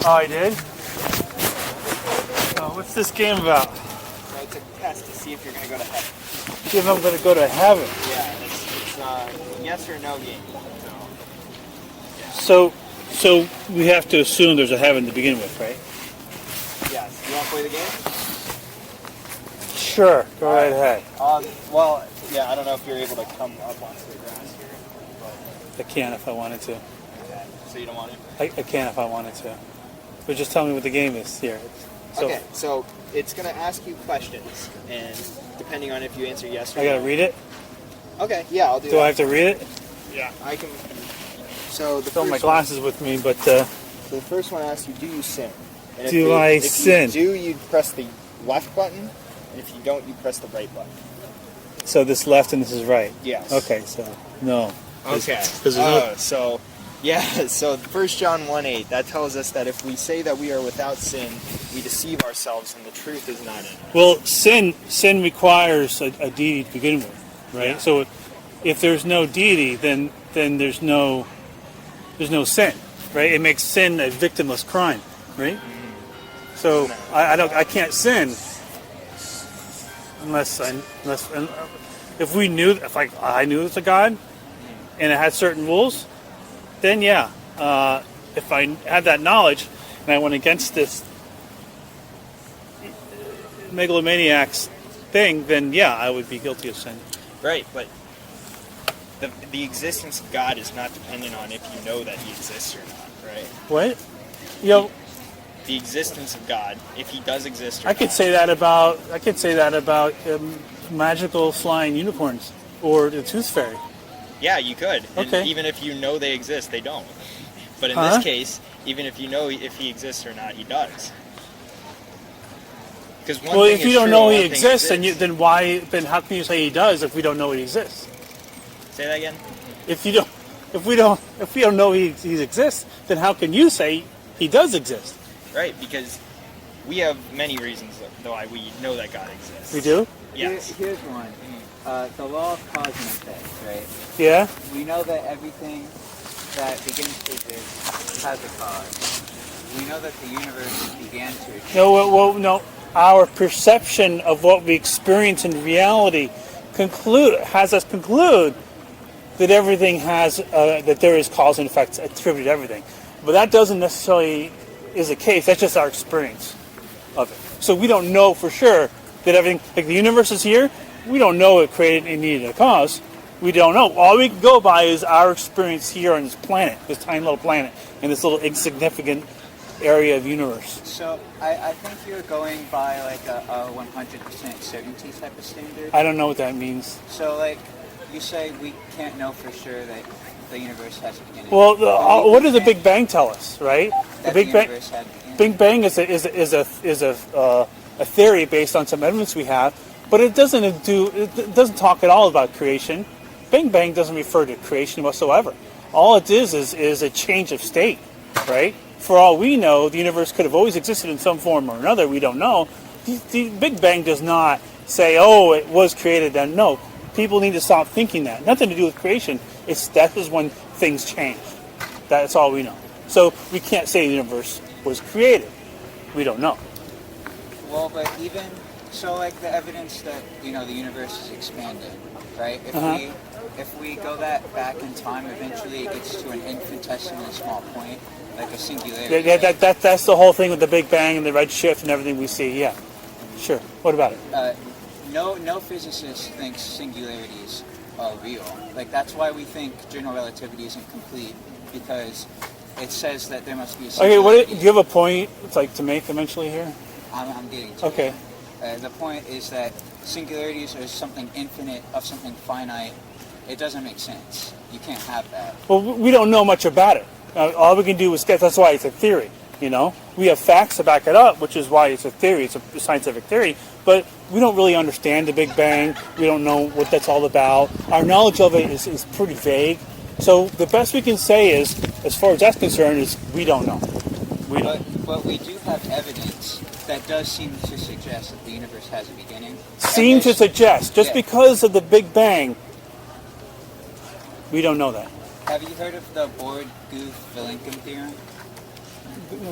Oh, I did? What's this game about? So it's a test to see if you're going to go to heaven. See if I'm going to go to heaven. Yeah, it's a yes or no game. So we have to assume there's a heaven to begin with, right? Yes. You want to play the game? Sure. Go right ahead. Well, yeah, I don't know if you're able to come up onto the grass here. But... I can if I wanted to. Okay. So you don't want to? I can if I wanted to. But just tell me what the game is here. Okay, so it's going to ask you questions, and depending on if you answer yes or no. I got to read it? Okay, yeah, I'll do that. Do I have to read it? Yeah, I can. So I have my glasses with me, but... So the first one asks you, do you sin? And if sin? If you do, you press the left button, and if you don't, you press the right button. So this left and this is right? Yes. Okay, so no. Okay. So 1 John 1:8, that tells us that if we say that we are without sin, we deceive ourselves and the truth is not in us. Well, sin requires a deity to begin with, right? Yeah. So if there's no deity, then there's no sin, right? It makes sin a victimless crime, right? Mm-hmm. So no. I can't sin unless if I knew it's a God and it had certain rules, then yeah. If I had that knowledge and I went against this megalomaniac's thing, then yeah, I would be guilty of sin. Right, but the existence of God is not dependent on if you know that He exists or not, right? What? The existence of God, if He does exist or not. I could say that about magical flying unicorns or the Tooth Fairy. Yeah, you could. Okay. And even if you know they exist, they don't. But in this case, even if you know if He exists or not, He does. Well, if you don't know He exists, then how can you say He does if we don't know He exists? Say that again. If we don't know He exists, then how can you say He does exist? Right, because we have many reasons why we know that God exists. We do? Yes. Here's one. The law of cause and effect, right? Yeah. We know that everything that begins to exist has a cause. We know that the universe began to exist. No. Our perception of what we experience in reality has us conclude that everything has that there is cause and effect attributed to everything, but that doesn't necessarily is the case. That's just our experience of it. So we don't know for sure that everything, like the universe is here. We don't know it created and needed a cause. We don't know. All we can go by is our experience here on this planet, this tiny little planet, in this little insignificant area of universe. So I think you're going by like a 100% certainty type of standard. I don't know what that means. So like you say we can't know for sure that the universe has a beginning. Well, what does the Big Bang tell us, right? The Big Bang. Big Bang is a theory based on some evidence we have, but it doesn't talk at all about creation. Big Bang doesn't refer to creation whatsoever. All it is a change of state, right? For all we know, the universe could have always existed in some form or another. We don't know. The Big Bang does not say, oh, it was created then. No, people need to stop thinking that. Nothing to do with creation. That is when things change. That's all we know. So we can't say the universe was created. We don't know. Well, but even so, like the evidence that the universe is expanding, right? If we go that back in time, eventually it gets to an infinitesimally small point, like a singularity. Yeah, that's the whole thing with the Big Bang and the redshift and everything we see. Yeah, sure. What about it? No physicist thinks singularities are real. Like that's why we think general relativity isn't complete, because it says that there must be a singularity. Okay, do you have a point to make eventually here? I'm getting to okay. The point is that singularities are something infinite of something finite. It doesn't make sense. You can't have that. Well, we don't know much about it. All we can do is guess. That's why it's a theory. We have facts to back it up, which is why it's a theory. It's a scientific theory. But we don't really understand the Big Bang. We don't know what that's all about. Our knowledge of it is pretty vague. So the best we can say is, as far as that's concerned, is we don't know. But we do have evidence that does seem to suggest that the universe has a beginning. Seem to suggest. Just because of the Big Bang, we don't know that. Have you heard of the Board-Goof-Vilenkin theorem?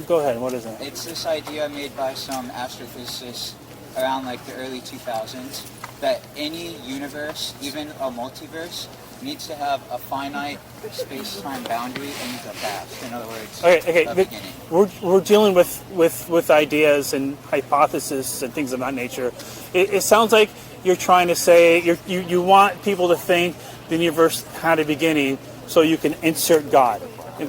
Go ahead. What is it? It's this idea made by some astrophysicists around like the early 2000s that any universe, even a multiverse, needs to have a finite space-time boundary and the past. In other words, Okay. a beginning. We're dealing with ideas and hypotheses and things of that nature. It sounds like you're trying to say you want people to think the universe had a beginning, so you can insert God.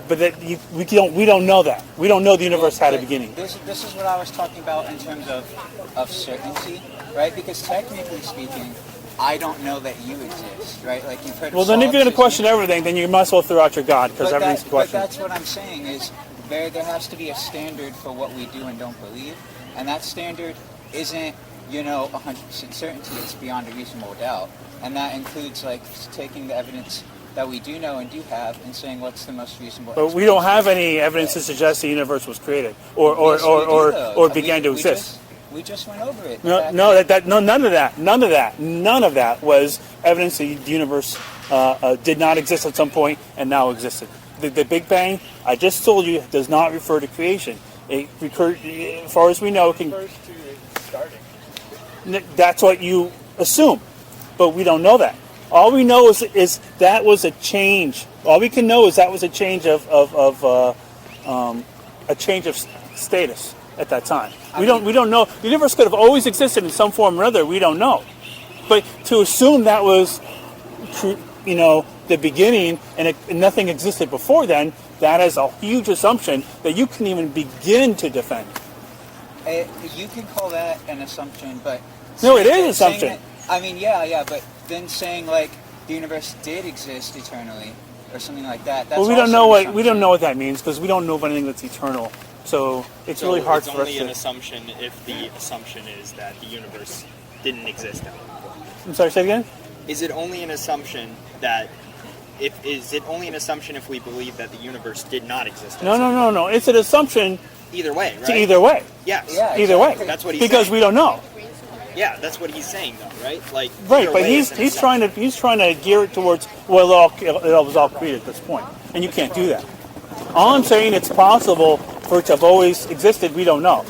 But we don't know that. We don't know the universe had a beginning. This is what I was talking about in terms of certainty, right? Because technically speaking, I don't know that you exist, right? Like you've heard. Well, then if you're going to question everything, then you might as well throw out your God, because everything's a question. But that's what I'm saying is there has to be a standard for what we do and don't believe, and that standard isn't 100% certainty. It's beyond a reasonable doubt, and that includes like taking the evidence that we do know and do have and saying what's the most reasonable. But we don't have any evidence to suggest the universe was created or began to exist. We just went over it. None of that was evidence that the universe did not exist at some point and now existed. The Big Bang, I just told you, does not refer to creation. As far as we know, it refers to starting. That's what you assume, but we don't know that. All we know is that was a change. All we can know is that was a change of status at that time. We don't know. The universe could have always existed in some form or other. We don't know. But to assume that was, the beginning and nothing existed before then, that is a huge assumption that you can even begin to defend. You can call that an assumption, but no, it is an assumption. But then saying like the universe did exist eternally or something like that. That's well, we don't know what that means because we don't know of anything that's eternal. So it's really hard for us to... It's only an assumption if the assumption is that the universe didn't exist at all. I'm sorry, say it again? Is it only an assumption if we believe that the universe did not exist? No. It's an assumption... Either way, right? Either way. Yes. Yeah, either way. That's what he's because saying. We don't know. Yeah, that's what he's saying, though, right? Like right, but he's trying to gear it towards it was all created at this point, and you can't do that. All I'm saying, it's possible for it to have always existed. We don't know,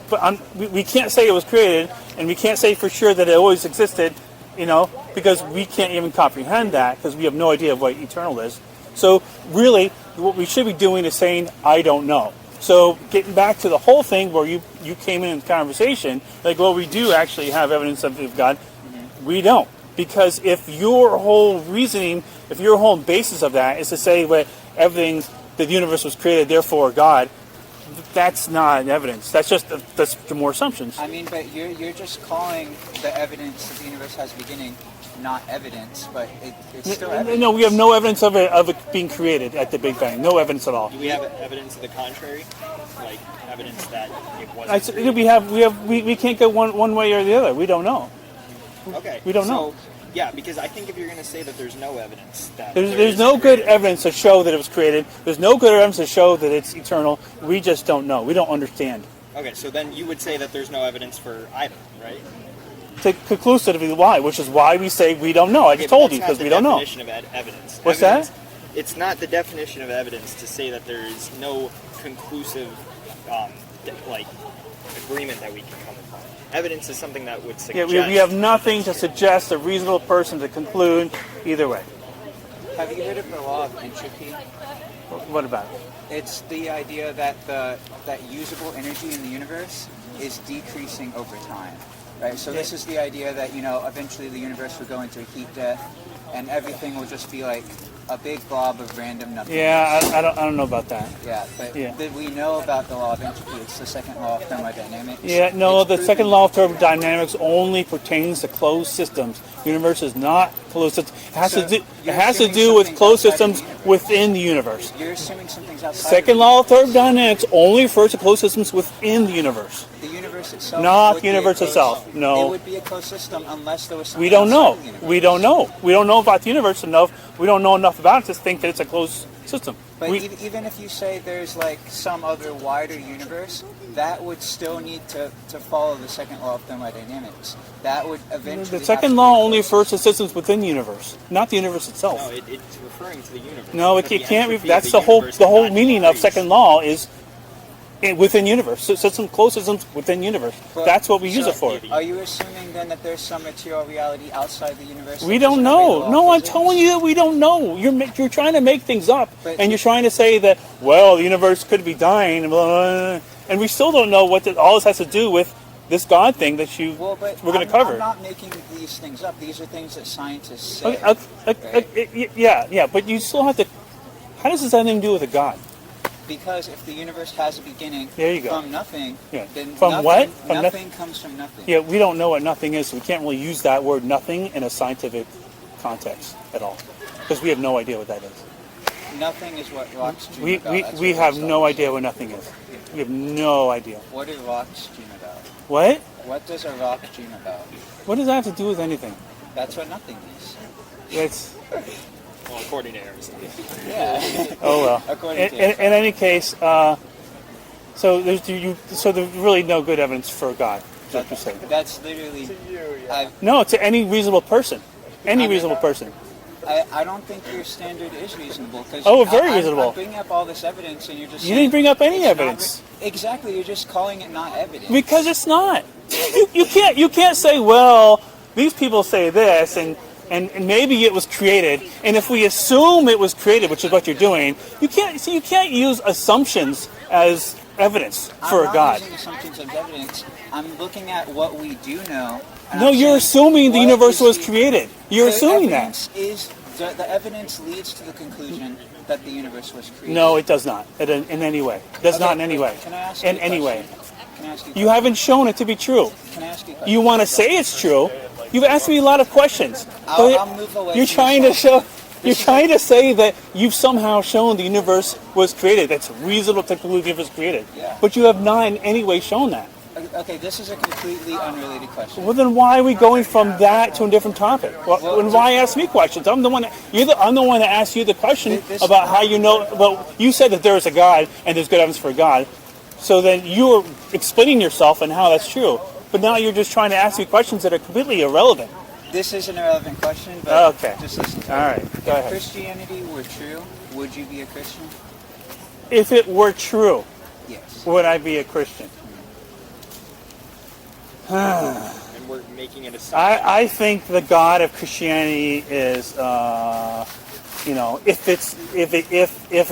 but we can't say it was created, and we can't say for sure that it always existed, because we can't even comprehend that because we have no idea of what eternal is. So really, what we should be doing is saying, I don't know. So getting back to the whole thing where you came in the conversation, like, well, we do actually have evidence of God. Mm-hmm. We don't. Because if your whole reasoning, if your whole basis of that is to say that the universe was created, therefore God, that's not evidence. That's more assumptions. I mean, but you're just calling the evidence that the universe has a beginning not evidence, but it's still evidence. No, we have no evidence of it being created at the Big Bang. No evidence at all. Do we have evidence of the contrary? Like evidence that it wasn't? We can't go one way or the other. We don't know. Okay. We don't know. Yeah, because I think if you're going to say that there's no evidence that there's no good evidence to show that it was created. There's no good evidence to show that it's eternal. We just don't know. We don't understand. Okay, so then you would say that there's no evidence for either, right? Conclusively, why? Which is why we say we don't know. I just told you because we don't know. That's not the definition of evidence. What's that? It's not the definition of evidence to say that there is no conclusive, agreement that we can come upon. Evidence is something that would suggest... Yeah, we have nothing to suggest a reasonable person to conclude either way. Have you heard of the law of entropy? What about it? It's the idea that that usable energy in the universe is decreasing over time. Right, so this is the idea that, eventually the universe will go into a heat death and everything will just be like a big blob of random nothingness. Yeah, I don't know about that. Yeah, but did we know about the law of entropy? It's the second law of thermodynamics. Yeah, no, the second law of thermodynamics only pertains to closed systems. The universe is not closed systems. It has to do with closed systems within the universe. You're assuming something's outside. Second law of thermodynamics only refers to closed systems within the universe. The universe itself. Not the universe itself. No. It would be a closed system unless there was something. We don't know. We don't know. We don't know about the universe enough. We don't know enough about it to think that it's a closed system. But even if you say there's like some other wider universe, that would still need to follow the second law of thermodynamics. That would eventually. The second law only refers to systems within the universe, not the universe itself. No, it's referring to the universe. No, it can't. That's the whole meaning of second law is within universe. System, closed systems within universe. But- That's what we use it for. Are you assuming then that there's some material reality outside the universe? We don't know. No, I'm telling you that we don't know. You're trying to make things up, But- and you're trying to say that, well, the universe could be dying, blah, blah, blah, and we still don't know what all this has to do with this God thing that Well, but we're going to cover. I'm not making these things up. These are things that scientists say. Yeah, but you still have to. How does this have anything to do with a God? Because if the universe has a beginning There you go. from nothing, Yeah. then From nothing, what? From nothing comes from nothing. Yeah, we don't know what nothing is, so we can't really use that word nothing in a scientific context at all, because we have no idea what that is. Nothing is what rocks dream We about. we, That's we what have Aristotle no said. idea what nothing is. We have no idea. What do rocks dream about? What? What does a rock dream about? What does that have to do with anything? That's what nothing is. It's Well, according to Aristotle. Yeah. oh well. According to In any case, so there's really no good evidence for God. Is what you're saying. That's literally. No, to any reasonable person. Any reasonable person. I don't think your standard is reasonable. Cause Oh, very I'm reasonable. bringing up all this evidence, and you're just. You saying didn't bring up any it's not evidence. Exactly. You're just calling it not evidence. Because it's not. You can't say, well, these people say this, and maybe it was created, and if we assume it was created, which is what you're doing, you can't use assumptions as evidence for I'm a God. not using assumptions as evidence. I'm looking at what we do know. and No, I'm you're saying, assuming the what universe is was the- created. You're the assuming that. evidence is the evidence leads to the conclusion that the universe was created. No, it does not. In any way. It does not in any way. Can I ask you In a any way. question? Can I ask you? You haven't shown it to be true. Can I ask you? A question? You want to say it's true. You've asked me a lot of questions. But I'll move away. You're from trying this to one. show. You're trying to say that you've somehow shown the universe was created. That's reasonable to conclude the universe was created. Yeah. But you have not in any way shown that. Okay, this is a completely unrelated question. Well, then why are we going from that to a different topic? And why ask me questions? I'm the one. I'm the one that asked you the question about how you know. Well, you said that there is a God and there's good evidence for a God. So then you were explaining yourself and how that's true. But now you're just trying to ask me questions that are completely irrelevant. This is an irrelevant question, but Okay. just listen to All it. right. Go If ahead. Christianity were true, would you be a Christian? If it were true, Yes. would I be a Christian? And we're making an assumption. I think the God of Christianity is, if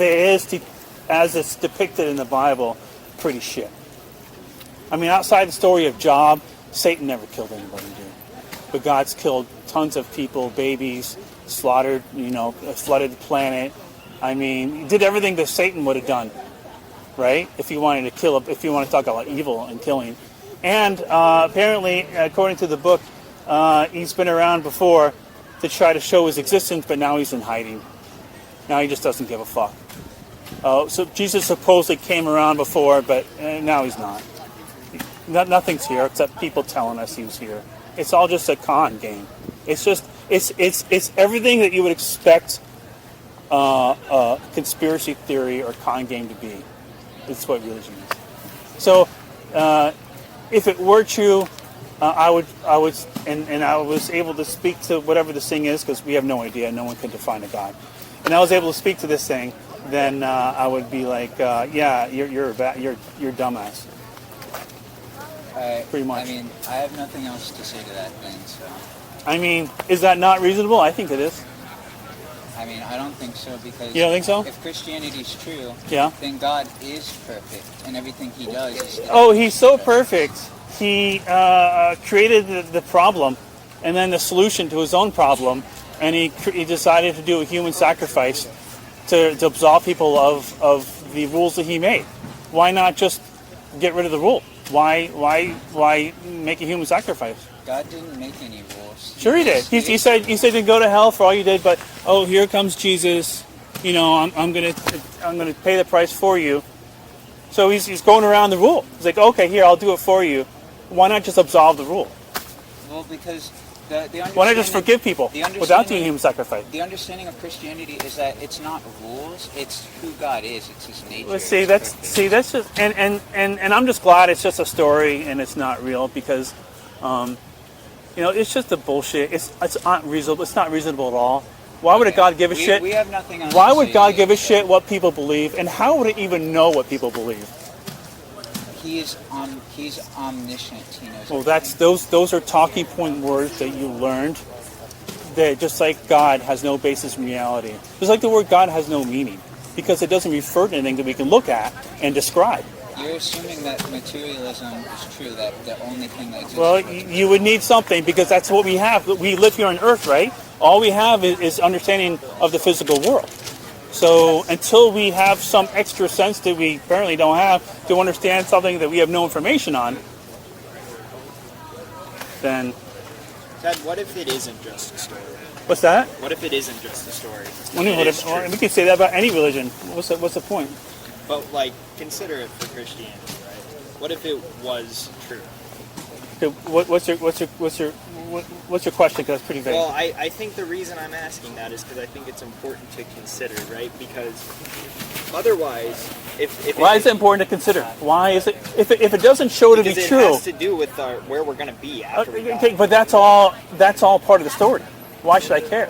it is as it's depicted in the Bible, pretty shit. I mean, outside the story of Job, Satan never killed anybody, dude. But God's killed tons of people, babies, slaughtered, flooded the planet. I mean, he did everything that Satan would have done, right? If you wanted to if you want to talk about evil and killing. And apparently, according to the book, he's been around before to try to show his existence, but now he's in hiding. Now he just doesn't give a fuck. So Jesus supposedly came around before, but now he's not. Nothing's here except people telling us he was here. It's all just a con game. It's everything that you would expect a conspiracy theory or con game to be. It's what religion is. So. If it were true, I was able to speak to whatever this thing is, because we have no idea. No one can define a God. And I was able to speak to this thing, then I would be like, yeah, you're dumbass. Pretty much. I mean, I have nothing else to say to that thing. So. I mean, is that not reasonable? I think it is. I mean, I don't think so, because You don't think so? if Christianity is true, Yeah. then God is perfect, and everything He does is. Oh, he's so perfect. He created the problem, and then the solution to his own problem, and he decided to do a human sacrifice to absolve people of the rules that he made. Why not just get rid of the rule? Why make a human sacrifice? God didn't make any rules. Sure, he did. He said to go to hell for all you did, but here comes Jesus. I'm gonna pay the price for you. So he's going around the rule. He's like, okay, here, I'll do it for you. Why not just absolve the rule? Well, because the Why not just forgive people without doing human sacrifice? The understanding of Christianity is that it's not rules; it's who God is. It's His nature. Let's see. That's just and I'm just glad it's just a story and it's not real, because it's just a bullshit. It's not reasonable. It's not reasonable at all. Why would a God give a shit? We have nothing else Why to would say God to give a it, shit what people believe, and how would it even know what people believe? he's omniscient. He knows. Well, those are talking point words that you learned. That just like God has no basis in reality. Just like the word God has no meaning. Because it doesn't refer to anything that we can look at and describe. You're assuming that materialism is true, that the only thing that exists. Well, you would need something because that's what we have. We live here on Earth, right? All we have is understanding of the physical world. So until we have some extra sense that we apparently don't have to understand something that we have no information on, then... Ted, what if it isn't just a story? What's that? What if it isn't just a story? We can say that about any religion. What's the point? But like, consider it for Christianity, right? What if it was true? Okay, what's your question? Because it's pretty vague. Well, I think the reason I'm asking that is because I think it's important to consider, right? Because otherwise, if why is it important to consider? Why is it if it doesn't show to be because true? it has to do with where we're going to be after we die. Okay, but that's all part of the story. Why should I care?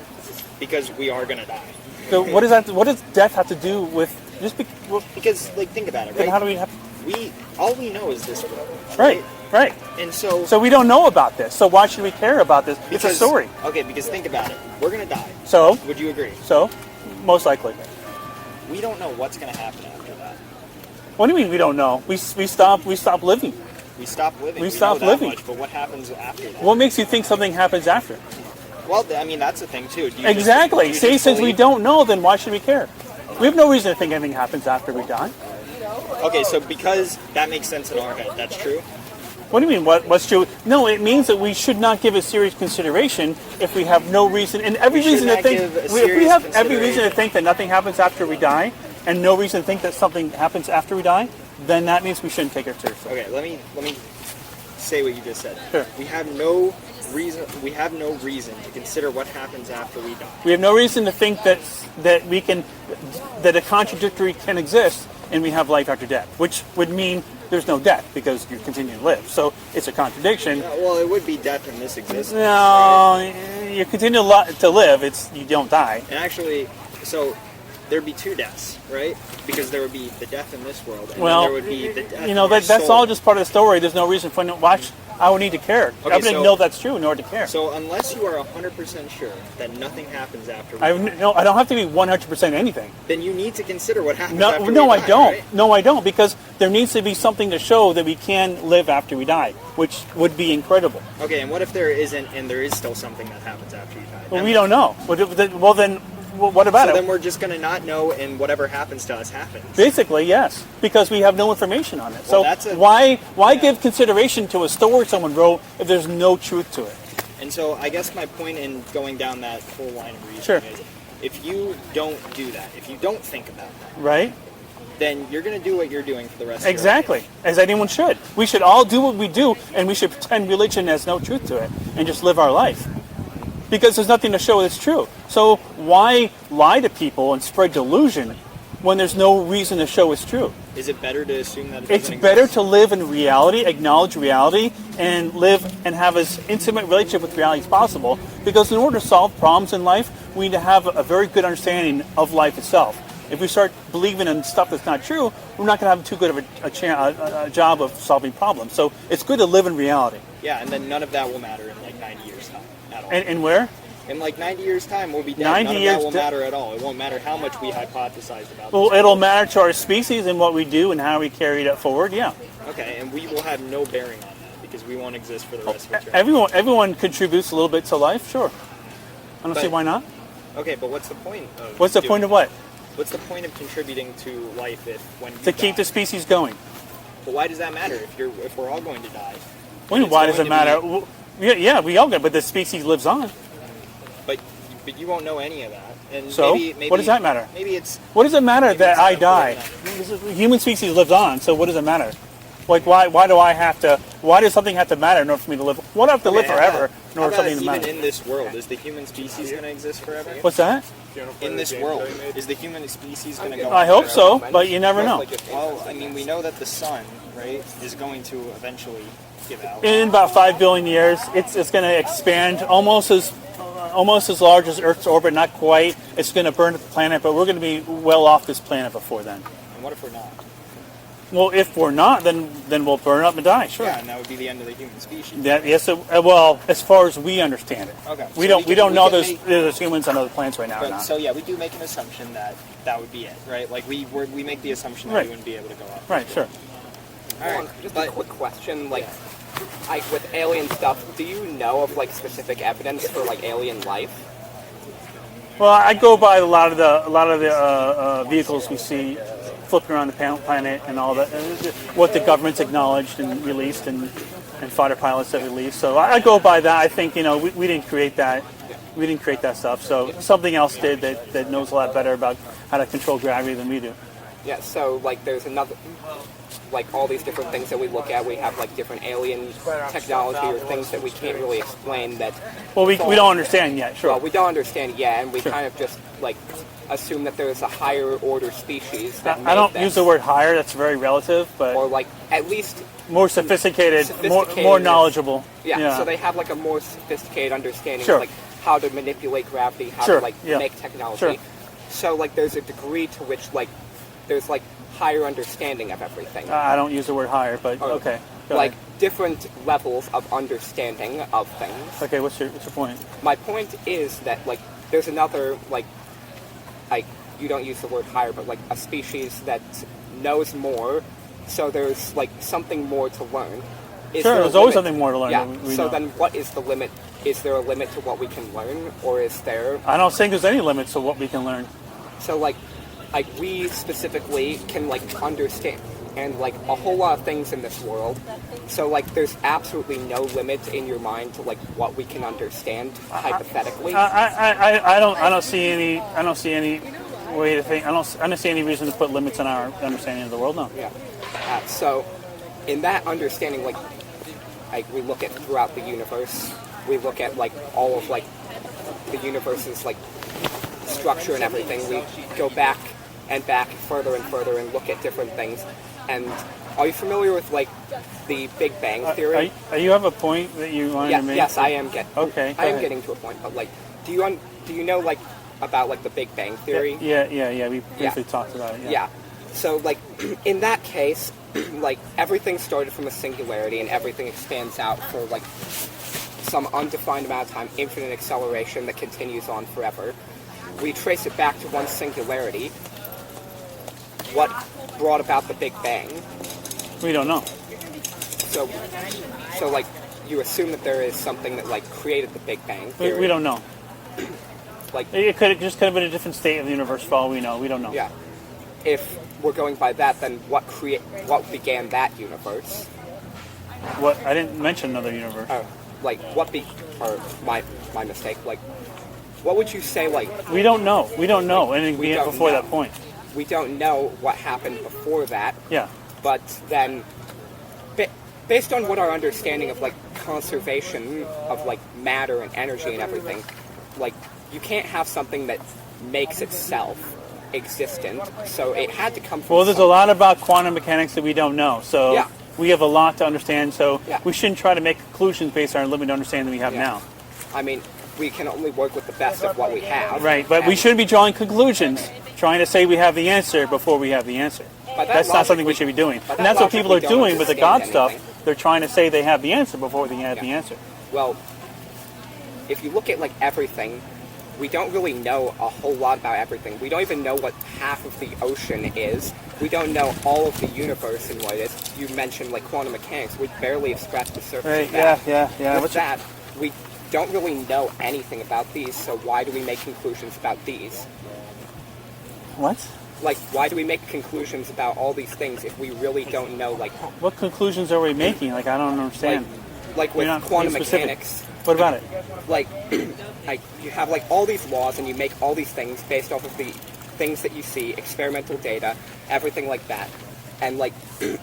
Because we are going to die. So what does death have to do with just because like think about it, right? How do we have? All we know is this world. Right. And so we don't know about this. So why should we care about this? It's a story. Okay, because think about it. We're going to die. So would you agree? So most likely. We don't know what's going to happen after that. What do you mean we don't know? We stop living. We stop living. We stop living. Much, but what happens after that? What makes you think something happens after? Well, I mean, that's the thing, too. Exactly. See, since we don't know, then why should we care? We have no reason to think anything happens after we die. Okay, so because that makes sense in our head, that's true? What do you mean, what's true? No, it means that we should not give it serious consideration if we have no reason, and every reason to think, if we have every reason to think that nothing happens after we die, and no reason to think that something happens after we die, then that means we shouldn't take it seriously. Okay, let me say what you just said. Sure. We have no reason to consider what happens after we die. We have no reason to think that a contradictory can exist and we have life after death, which would mean there's no death because you continue to live. So it's a contradiction. Well, it would be death in this existence. No, right? You continue to live. You don't die. And actually, so there'd be two deaths, right? Because there would be the death in this world, and then there would be the death in our that's soul. all just part of the story. There's no reason for I would need to care. Okay, I wouldn't know that's true in order to care. So unless you are 100% sure that nothing happens after I don't have to be 100% anything. Then you need to consider what happens No, after no, we I die, don't. right? No, I don't, because there needs to be something to show that we can live after we die, which would be incredible. Okay, and what if there isn't, and there is still something that happens after you die? Well, we don't know. Well, then, what about it? So then we're just going to not know, and whatever happens to us happens. Basically, yes, because we have no information on it. Well, so why give consideration to a story someone wrote if there's no truth to it? And so I guess my point in going down that whole line of reasoning is, if you don't do that, if you don't think about that, right, then you're going to do what you're doing for the rest of your life. Exactly, as anyone should. We should all do what we do, and we should pretend religion has no truth to it, and just live our life. Because there's nothing to show it's true. So why lie to people and spread delusion when there's no reason to show it's true? Is it better to assume that it doesn't It's better exist? to live in reality, acknowledge reality, and live and have as intimate relationship with reality as possible. Because in order to solve problems in life, we need to have a very good understanding of life itself. If we start believing in stuff that's not true, we're not going to have too good of a job of solving problems. So it's good to live in reality. Yeah, and then none of that will matter in like 90 years' time at all. And where? In like 90 years' time, we'll be dead. 90 None of years that will matter at all. It won't matter how much we hypothesized about Well, this. it'll matter to our species and what we do and how we carry that forward, yeah. Okay, and we will have no bearing on that because we won't exist for the rest of eternity. Everyone contributes a little bit to life, sure. I don't see why not. Okay, but what's the point of What's the point of what? What's the point of contributing to life when you To keep die? the species going. But why does that matter if we're all going to die? Why does it matter? Yeah, we all go, but the species lives on. But you won't know any of that. And So, maybe, what does that matter? Maybe it's... What does it matter maybe that it's I not die? important The human species lives on, so what does it matter? Like, why does something have to matter in order for me to live? Why do I have to live forever in order for something to matter? Even in this world, is the human species going to exist forever? What's that? In this world, is the human species going to go I on hope forever? so, but you never know. Well, I mean, we know that the sun, right, is going to eventually give out. In about 5 billion years, it's going to expand almost as large as Earth's orbit, not quite. It's going to burn up the planet, but we're going to be well off this planet before then. And what if we're not? Well, if we're not, then we'll burn up and die. Sure. Yeah, and that would be the end of the human species. Yes. Well, as far as we understand it. Okay. We So don't know can there's humans on other planets right now. Or But, not. so yeah, we do make an assumption that that would be it, right? Like we make the assumption that Right. we wouldn't be able to go up. Right. Sure. All right. Just But a quick question, like with alien stuff, do you know of like specific evidence for like alien life? Well, I go by a lot of the vehicles we see flipping around the planet and all that, what the government's acknowledged and released, and fighter pilots have released. So I go by that. I think we didn't create that. We didn't create that stuff. So something else did that knows a lot better about how to control gravity than we do. Yeah, so like there's another, like all these different things that we look at, we have like different alien technology or things that we can't really explain that. Well, we don't understand yet. Sure. Well, we don't understand yet, and we kind of just like assume that there's a higher order species that I don't made use this. the word higher. That's very relative, but Or like at least more sophisticated, Sophisticated more is- knowledgeable. yeah, so they have like a more sophisticated understanding Sure. of like how to manipulate gravity, how Sure, to like yeah. make technology. Sure. So like there's a degree to which like there's like higher understanding of everything. I don't use the word higher, but Or, okay. Go like ahead. different levels of understanding of things. Okay, what's your point? My point is that like there's another like you don't use the word higher, but like a species that knows more. So there's like something more to learn. Is Sure, there a there's always limit? something more to learn. Yeah. than we So know. then, what is the limit? Is there a limit to what we can learn, or is there? I don't think there's any limits to what we can learn. So like we specifically can like understand and like a whole lot of things in this world. So like there's absolutely no limit in your mind to like what we can understand hypothetically. I don't see any way to think. I don't see any reason to put limits on our understanding of the world. No. Yeah. So in that understanding, like we look at throughout the universe, we look at like all of like the universe's like structure and everything. We go back and back further and further and look at different things. And are you familiar with like the Big Bang theory? You have a point that you wanted to make? Yes, I am getting. Okay, go I am ahead. getting to a point. But like, do you know like about like the Big Bang theory? Yeah. We briefly talked about it. Yeah. So, like, in that case, like, everything started from a singularity and everything expands out for, like, some undefined amount of time, infinite acceleration that continues on forever. We trace it back to one singularity. What brought about the Big Bang? We don't know. So like, you assume that there is something that, like, created the Big Bang theory. We don't know. Like, It could have been a different state of the universe for all we know. We don't know. yeah. If we're going by that, then what began that universe? What? I didn't mention another universe. Or my mistake, like, what would you say, like, We don't know. We don't know anything We don't before know. that point. we don't know what happened before that, Yeah. but then, based on what our understanding of, like, conservation of, like, matter and energy and everything, like, you can't have something that makes itself existent, so it had to come from Well, there's a lot about quantum mechanics that we don't know. So Yeah. we have a lot to understand. So Yeah. we shouldn't try to make conclusions based on our limited understanding we have Yeah. now. I mean, we can only work with the best of what we have. Right. But we and shouldn't be drawing conclusions, trying to say we have the answer before we have the answer. by that That's not something we logic, should be doing. by And that that's what logic, people we are don't doing with the God understand stuff. anything. They're trying to say they have the answer before they have the answer. Well, if you look at, like, everything, we don't really know a whole lot about everything. We don't even know what half of the ocean is. We don't know all of the universe and what it is. You mentioned, like, quantum mechanics. We barely have scratched the surface Right. of that. Yeah. With What's your- that, we don't really know anything about these, so why do we make conclusions about these? What? Like, why do we make conclusions about all these things if we really don't know, like, What conclusions are we making? Like, I don't understand. like with You're not quantum being specific. mechanics? What about it? Like you have like all these laws and you make all these things based off of the things that you see, experimental data, everything like that. And like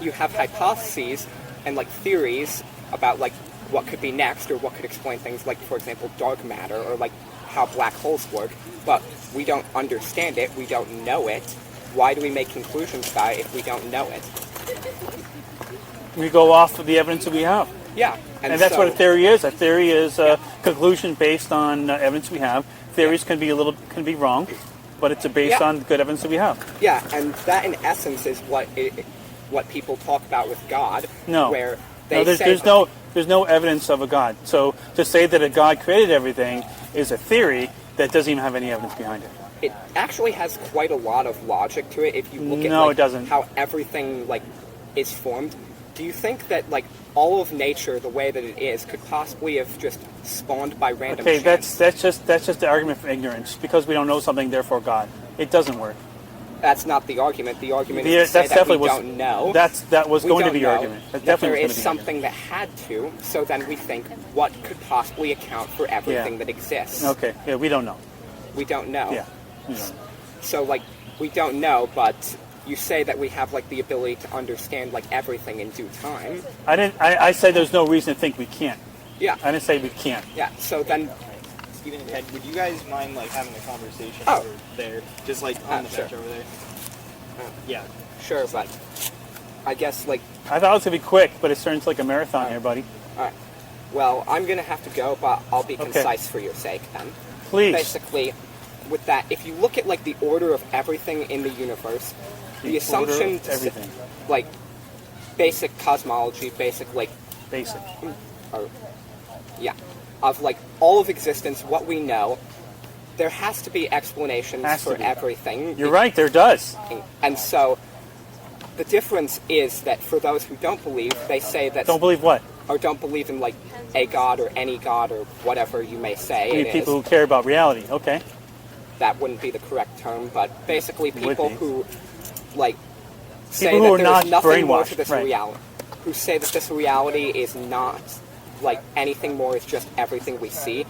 you have hypotheses and like theories about like what could be next or what could explain things like, for example, dark matter or like how black holes work, but we don't understand it, we don't know it. Why do we make conclusions about it if we don't know it? We go off of the evidence that we have. Yeah. And that's so, what a theory is. A theory is a conclusion based on evidence we have. Theories can be wrong, but it's based Yeah. on good evidence that we have. Yeah, and that in essence is what what people talk about with God, No. where they No, say there's no evidence of a God. So to say that a God created everything is a theory that doesn't even have any evidence behind it. it actually has quite a lot of logic to it if you look at No, like, it doesn't. how everything like is formed. Do you think that like all of nature, the way that it is, could possibly have just spawned by random Okay, chance? that's just the argument for ignorance. Because we don't know something, therefore God. It doesn't work. That's not the argument. The argument Yeah, is to say that's that we definitely don't know. That was We going to don't be your know argument. That that definitely there was is going to be something that had to. So then we think, what could possibly account for everything that exists? Okay, yeah, we don't know. We don't know. Yeah. We don't know. So like we don't know, but you say that we have like the ability to understand like everything in due time. I said there's no reason to think we can't. Yeah. I didn't say we can't. Yeah. So then, Stephen and Ted, would you guys mind like having a conversation Oh. over there, just like on the sure. bench over there? Yeah. sure, but I guess like, I thought it was going to be quick, but it's turning into like a marathon here, buddy. all right. Well, I'm gonna have to go, but I'll be Okay. concise for your sake then. Please. Basically, with that, if you look at like the order of everything in the universe, the assumption order of everything. like basic cosmology, basic like Basic. or yeah, of like all of existence, what we know, there has to be explanations Has to for be. everything. You're right, there does. And so the difference is that for those who don't believe, they say that Don't believe what? or don't believe in like a god or any god or whatever you may say You it mean is. people who care about reality. Okay. That wouldn't be the correct term, but basically would people be. who like say People who that are there's not nothing more brainwashed, to this right. reality, who say that this reality is not like anything more, it's just everything we see.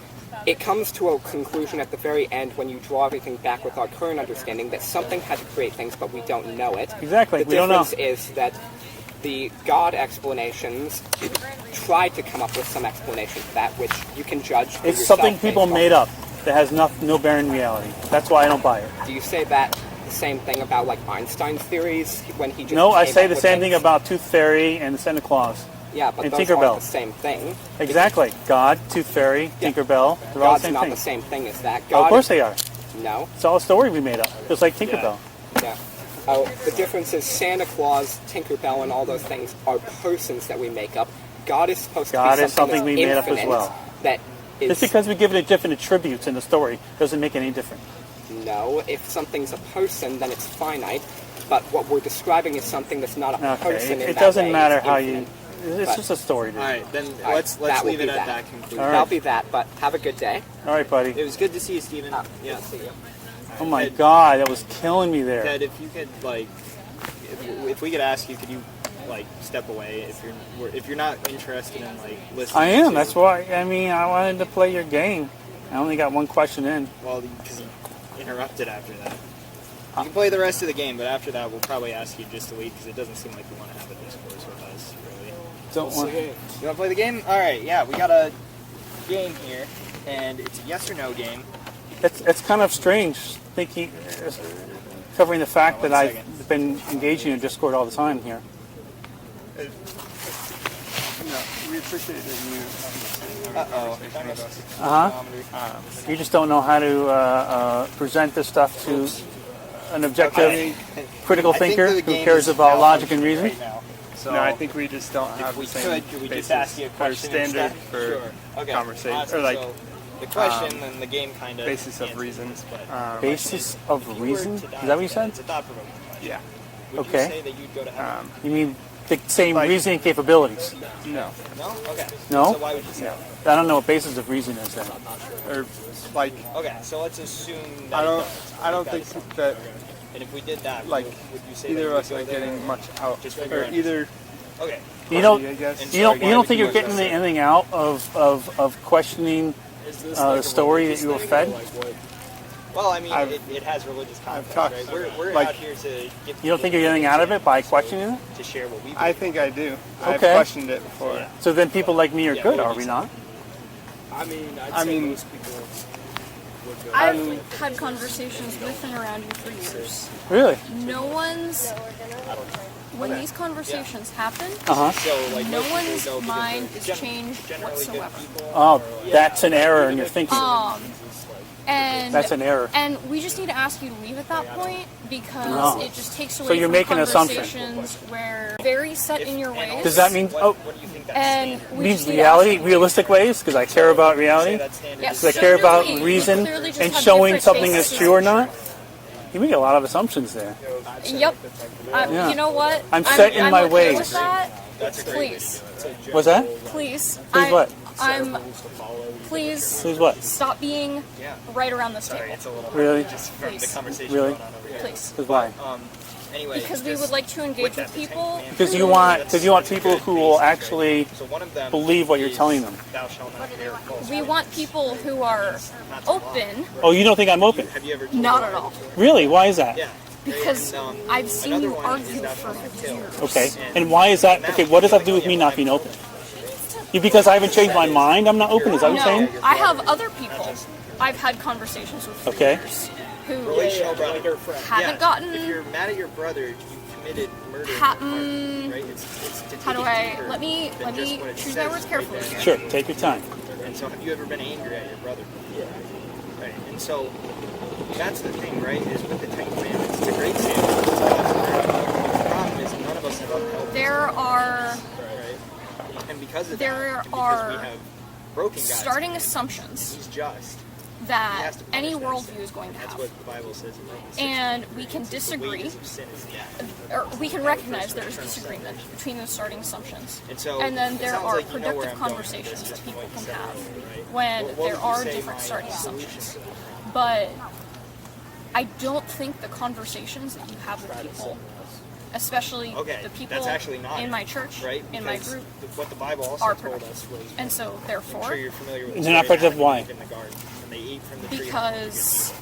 It comes to a conclusion at the very end when you draw everything back with our current understanding that something had to create things, but we don't know it. Exactly, The we don't know. difference is that the God explanations tried to come up with some explanation for that, which you can judge for It's yourself something people based on- made up that has no bearing in reality. That's why I don't buy it. Do you say that the same thing about like Einstein's theories when he just No, I came say up the with same thing things? about Tooth Fairy and Santa Claus. Yeah, but and those Tinkerbell. aren't the same thing. Exactly. God, Tooth Fairy, Yeah. Tinkerbell, they're all the God's same not thing. the same thing as that. Oh, God, of course they are. no. It's all a story we made up, just like Tinkerbell. Yeah. Oh, the difference is Santa Claus, Tinkerbell, and all those things are persons that we make up. God is supposed God to be is something we that's made up as infinite, well. That is Just because we give it different attributes in the story doesn't make it any different. no. If something's a person, then it's finite. But what we're describing is something that's not a Okay, person. in it that doesn't way, matter it's how infinite. It's But- just a story, dude. All right, then All right, let's that will leave be it at that. that conclusion. All right. That'll be that. But have a good day. All right, buddy. It was good to see you, Stephen. Yeah. Good to see you. Oh my Ted- God, that was killing me there. Ted, if you could like, if we could ask you, could you like step away if you're not interested in like listening? I am. to- That's why. I mean, I wanted to play your game. I only got one question in. Well, because you interrupted after that. You can play the rest of the game, but after that, we'll probably ask you just to leave because it doesn't seem like you want to have a discourse with us, really. Don't want. You want to play the game? All right. Yeah, we got a game here, and it's a yes or no game. It's kind of strange thinking, covering the fact One that I've second. been engaging in Discord all the time here. We appreciate that you Uh-oh. You just don't know how to present this stuff to an objective, critical I think thinker the who game cares is about now logic and reason. right now. So No, I think we just don't have we the same could we basis just ask you a or question standard instead? for Sure. Okay. conversation Awesome. or like So the question and the game kind of basis of reason. Basis of reason? Is that what you said? It's a thought-provoking question. Yeah. Would Okay. you say that you'd go to heaven? You mean the same Like- reasoning capabilities? No. No. Okay. No? So why would you say? I don't know what basis of reason is then. Or like that? Okay. So let's assume that I don't think that And if we did that, like would you say either that of us you are would go there? getting much out. Just for Or your either Okay. You don't. I guess. And You don't. so You why don't think would you're getting anything out of questioning the story that you were fed? Well, I mean, I've- it has religious context, talked- right? We're like- out here to give You don't think you're getting out of it by questioning it? to share what we I believe. think I do. Okay. I've questioned it before. Yeah. So then people like me are Yeah, good, what are would we you not? I mean, I've had conversations with and around you for years. Really? No one's. When these conversations happen, Uh huh. So, like, no most people one's go because mind they're is changed generally good whatsoever. people, Oh, or- that's an error in your thinking. And That's an error. And we just need to ask you to leave at that point because No. it just takes away So you're from making an assumption. conversations where very set in your ways. Does that mean What do you think that And standard we means just need to reality, ask- realistic ways? Because I care about reality. that standard Yes, Because I so care about clearly- reason clearly just and have showing different something is tastes. true or not. You make a lot of assumptions there. Yep. Yeah. You know what? I'm set in my okay ways. With that. Please, What's that? please. Please what? Please Please what? stop being right around this table. It's a little Really? just from the Please. conversation Really? going on over here. Please. Because why? Anyway, Because we just would like to engage with with that, people. Because you want people who will actually So one of them believe what you're is, telling them. Thou shalt not bear false We want people who are open. Oh, you don't think I'm open? Have you ever Not at all. Really? Why is that? Yeah. Because And, I've seen another you one argue is thou for shalt not kill. years. Okay. And why is that? Okay, what does that have to do with me not being open? Because I haven't changed my mind, I'm not open. Is that what you're saying? No, I have other people I've had conversations with for Okay. years who Relational brother. haven't gotten. If you're mad at your brother, you committed murder. in your Ha- heart, right? It's to How do take it I deeper let me than just what it choose my says words right carefully there. here. Sure, take your time. And so, have you ever been angry at your brother? Yeah. Right. And so, that's the thing, right? Is with the Ten Commandments, it's a great standard. It's God's word. The problem is none of us have upheld There are right? And because of There that, and because are we have broken God's starting commandments, assumptions He's just. He that has to punish any that worldview sin. is going to That's have. what the Bible says in Romans 6. And we can The disagree, wages of sin is death. or we can recognize there is disagreement between those starting assumptions. And so, And then it there sounds are like you know where productive I'm going with conversations this, that just people from what can you said have earlier, right? when What there would you are say different my starting solution assumptions. to that? But I don't think the conversations that you have with people, especially Okay, the people that's actually not in my church, right? in my Because group, what the Bible also are told productive. us was, And so I'm therefore, sure you're familiar with the They're not story of productive, Adam why? and Eve in the garden, and they ate from the tree. because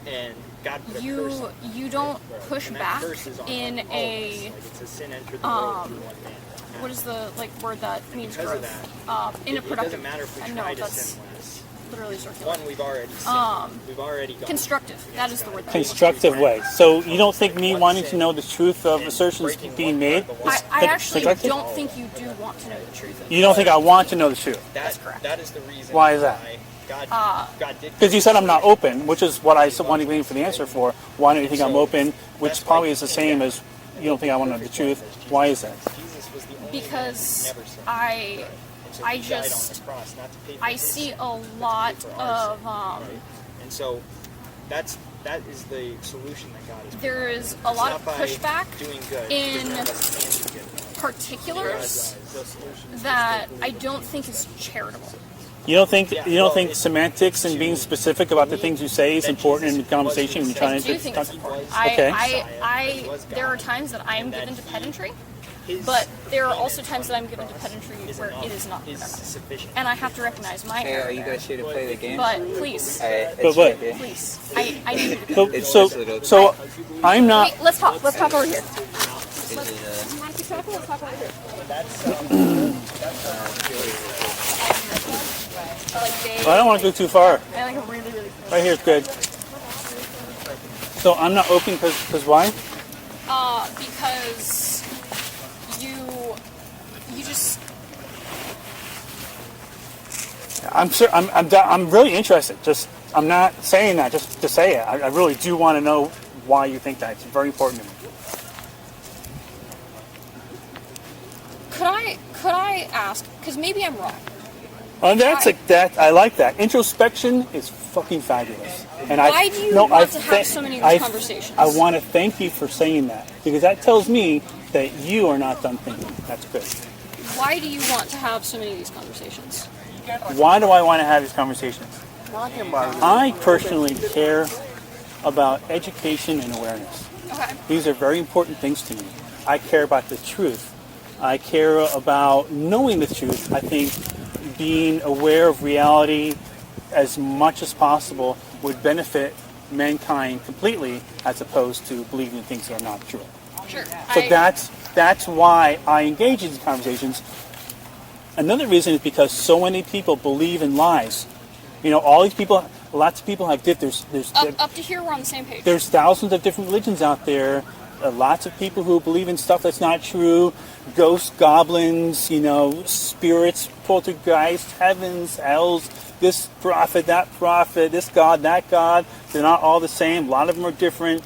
And God put a curse on them. you don't push And that back curse is on in all of us. a Like it's a sin entered the world through one man. what is the word that means Because of growth? In a It productive. doesn't matter if we I try know to that's sin less. literally circular. One, we've already sinned. We've already gone. Constructive. That is the word. That Constructive way. So you don't think me wanting to know the truth of assertions being made is I actually constructive? don't think you do want to know the truth. You don't think I want to know the truth? That's correct. That is the reason. Why is that? God did. Because you said I'm not open, which is what I wanted to for the answer for. Why don't you think I'm open? Which probably is the same as you don't think I want to know the truth. Why is that? Jesus was the only Because one who never sinned. I So I he died on just the cross, not to pay for I his see sin, a but lot to pay for our of sin, right? And so that is the solution that God is. there is a lot of Not by pushback doing good, in because none of us can do good. particulars The solution that I don't think is charitable. You don't think semantics and being specific about the things you say is important in the conversation when you're I trying do to think talk? it's important. Okay. There are times that I am given to pedantry, but there are also times that I'm given to pedantry where it is not is productive. sufficient. And I have to recognize my Hey, error are you there. guys here to play the game? But please, Alright, But it's what? right here. please, I need you to go. So I'm not. Wait, let's talk. Let's talk over here. Is it, Want to talk? Let's talk over here. I don't want to go too far. I like a really, really. Right here is good. So I'm not open because why? Because you just I'm really interested. Just I'm not saying that just to say it. I really do want to know why you think that. It's very important to me. could I ask? Because maybe I'm wrong. And I like that. Introspection is fucking fabulous. And Why do you want to have so many of these conversations? I want to thank you for saying that because that tells me that you are not done thinking. That's good. Why do you want to have so many of these conversations? Why do I want to have these conversations? I personally care about education and awareness. Okay. These are very important things to me. I care about the truth. I care about knowing the truth. I think being aware of reality as much as possible would benefit mankind completely as opposed to believing things that are not true. Sure. So that's why I engage in these conversations. Another reason is because so many people believe in lies. You know, all these people, lots of people have there's up to here we're on the same page. there's thousands of different religions out there lots of people who believe in stuff that's not true, ghosts, goblins, spirits, poltergeists, heavens, hells, this prophet, this god, that god. They're not all the same. A lot of them are different.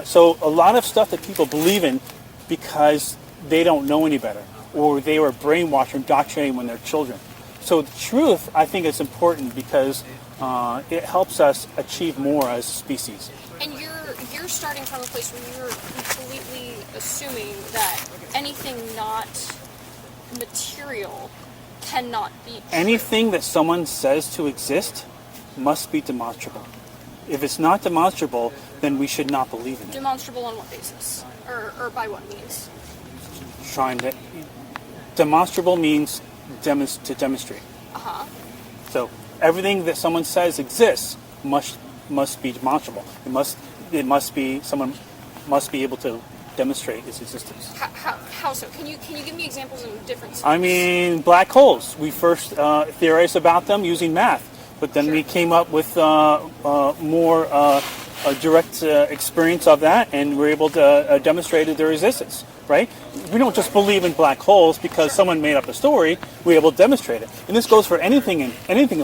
So a lot of stuff that people believe in because they don't know any better, or they were brainwashed or indoctrinated when they're children. So the truth, I think, is important because it helps us achieve more as a species. And you're starting from a place where you're completely assuming that anything not material cannot be true. Anything that someone says to exist must be demonstrable. If it's not demonstrable, then we should not believe in it. Demonstrable on what basis? Or by what means? Demonstrable means to demonstrate. Uh-huh. So everything that someone says exists must be demonstrable. Someone must be able to demonstrate its existence. How so? Can you give me examples in different senses? I mean, black holes. We first theorized about them using math, but then we came up with more direct experience of that, and we're able to demonstrate their existence. Right? We don't just believe in black holes because someone made up a story. We're able to demonstrate it, and this goes for anything in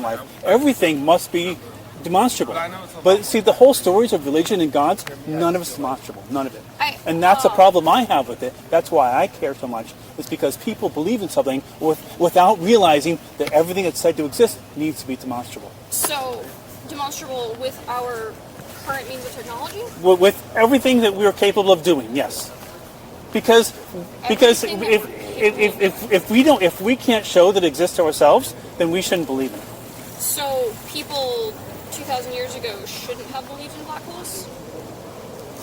life. Everything must be demonstrable. But see, the whole stories of religion and gods, none of it's demonstrable. None of it. And that's the problem I have with it. That's why I care so much. It's because people believe in something without realizing that everything that's said to exist needs to be demonstrable. So, demonstrable with our current means of technology? With everything that we are capable of doing, yes. Because if we can't show that it exists to ourselves, then we shouldn't believe in it. So people 2,000 years ago shouldn't have believed in black holes?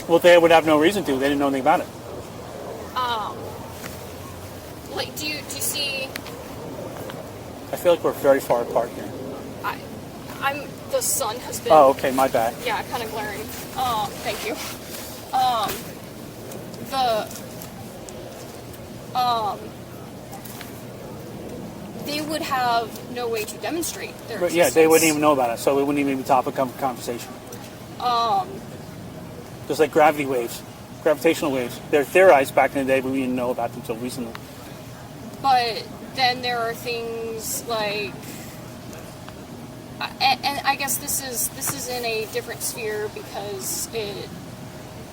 Well, they would have no reason to. They didn't know anything about it. Like, do you see? I feel like we're very far apart here. The sun has been. Oh, okay, my bad. Yeah, kind of glaring. Thank you. They would have no way to demonstrate their existence. Yeah, they wouldn't even know about it, so it wouldn't even be topic of conversation. Just like gravity waves, gravitational waves. They're theorized back in the day, but we didn't know about them until recently. But then there are things like, and I guess this is in a different sphere because it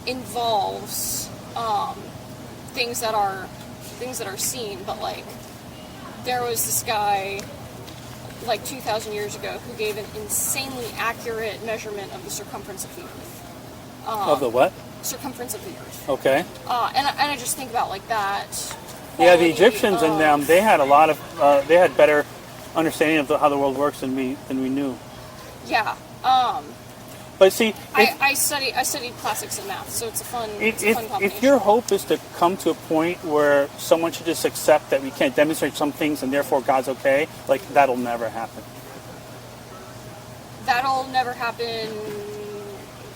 involves things that are seen, but like there was this guy like 2,000 years ago who gave an insanely accurate measurement of the circumference of the Earth. Of the what? Circumference of the Earth. Okay. And I just think about like that. Yeah, the Egyptians and them, they had a lot of, they had better understanding of how the world works than we knew. Yeah. But see, I studied classics and math, so it's a fun combination. If your hope is to come to a point where someone should just accept that we can't demonstrate some things and therefore God's okay, like that'll never happen. That'll never happen.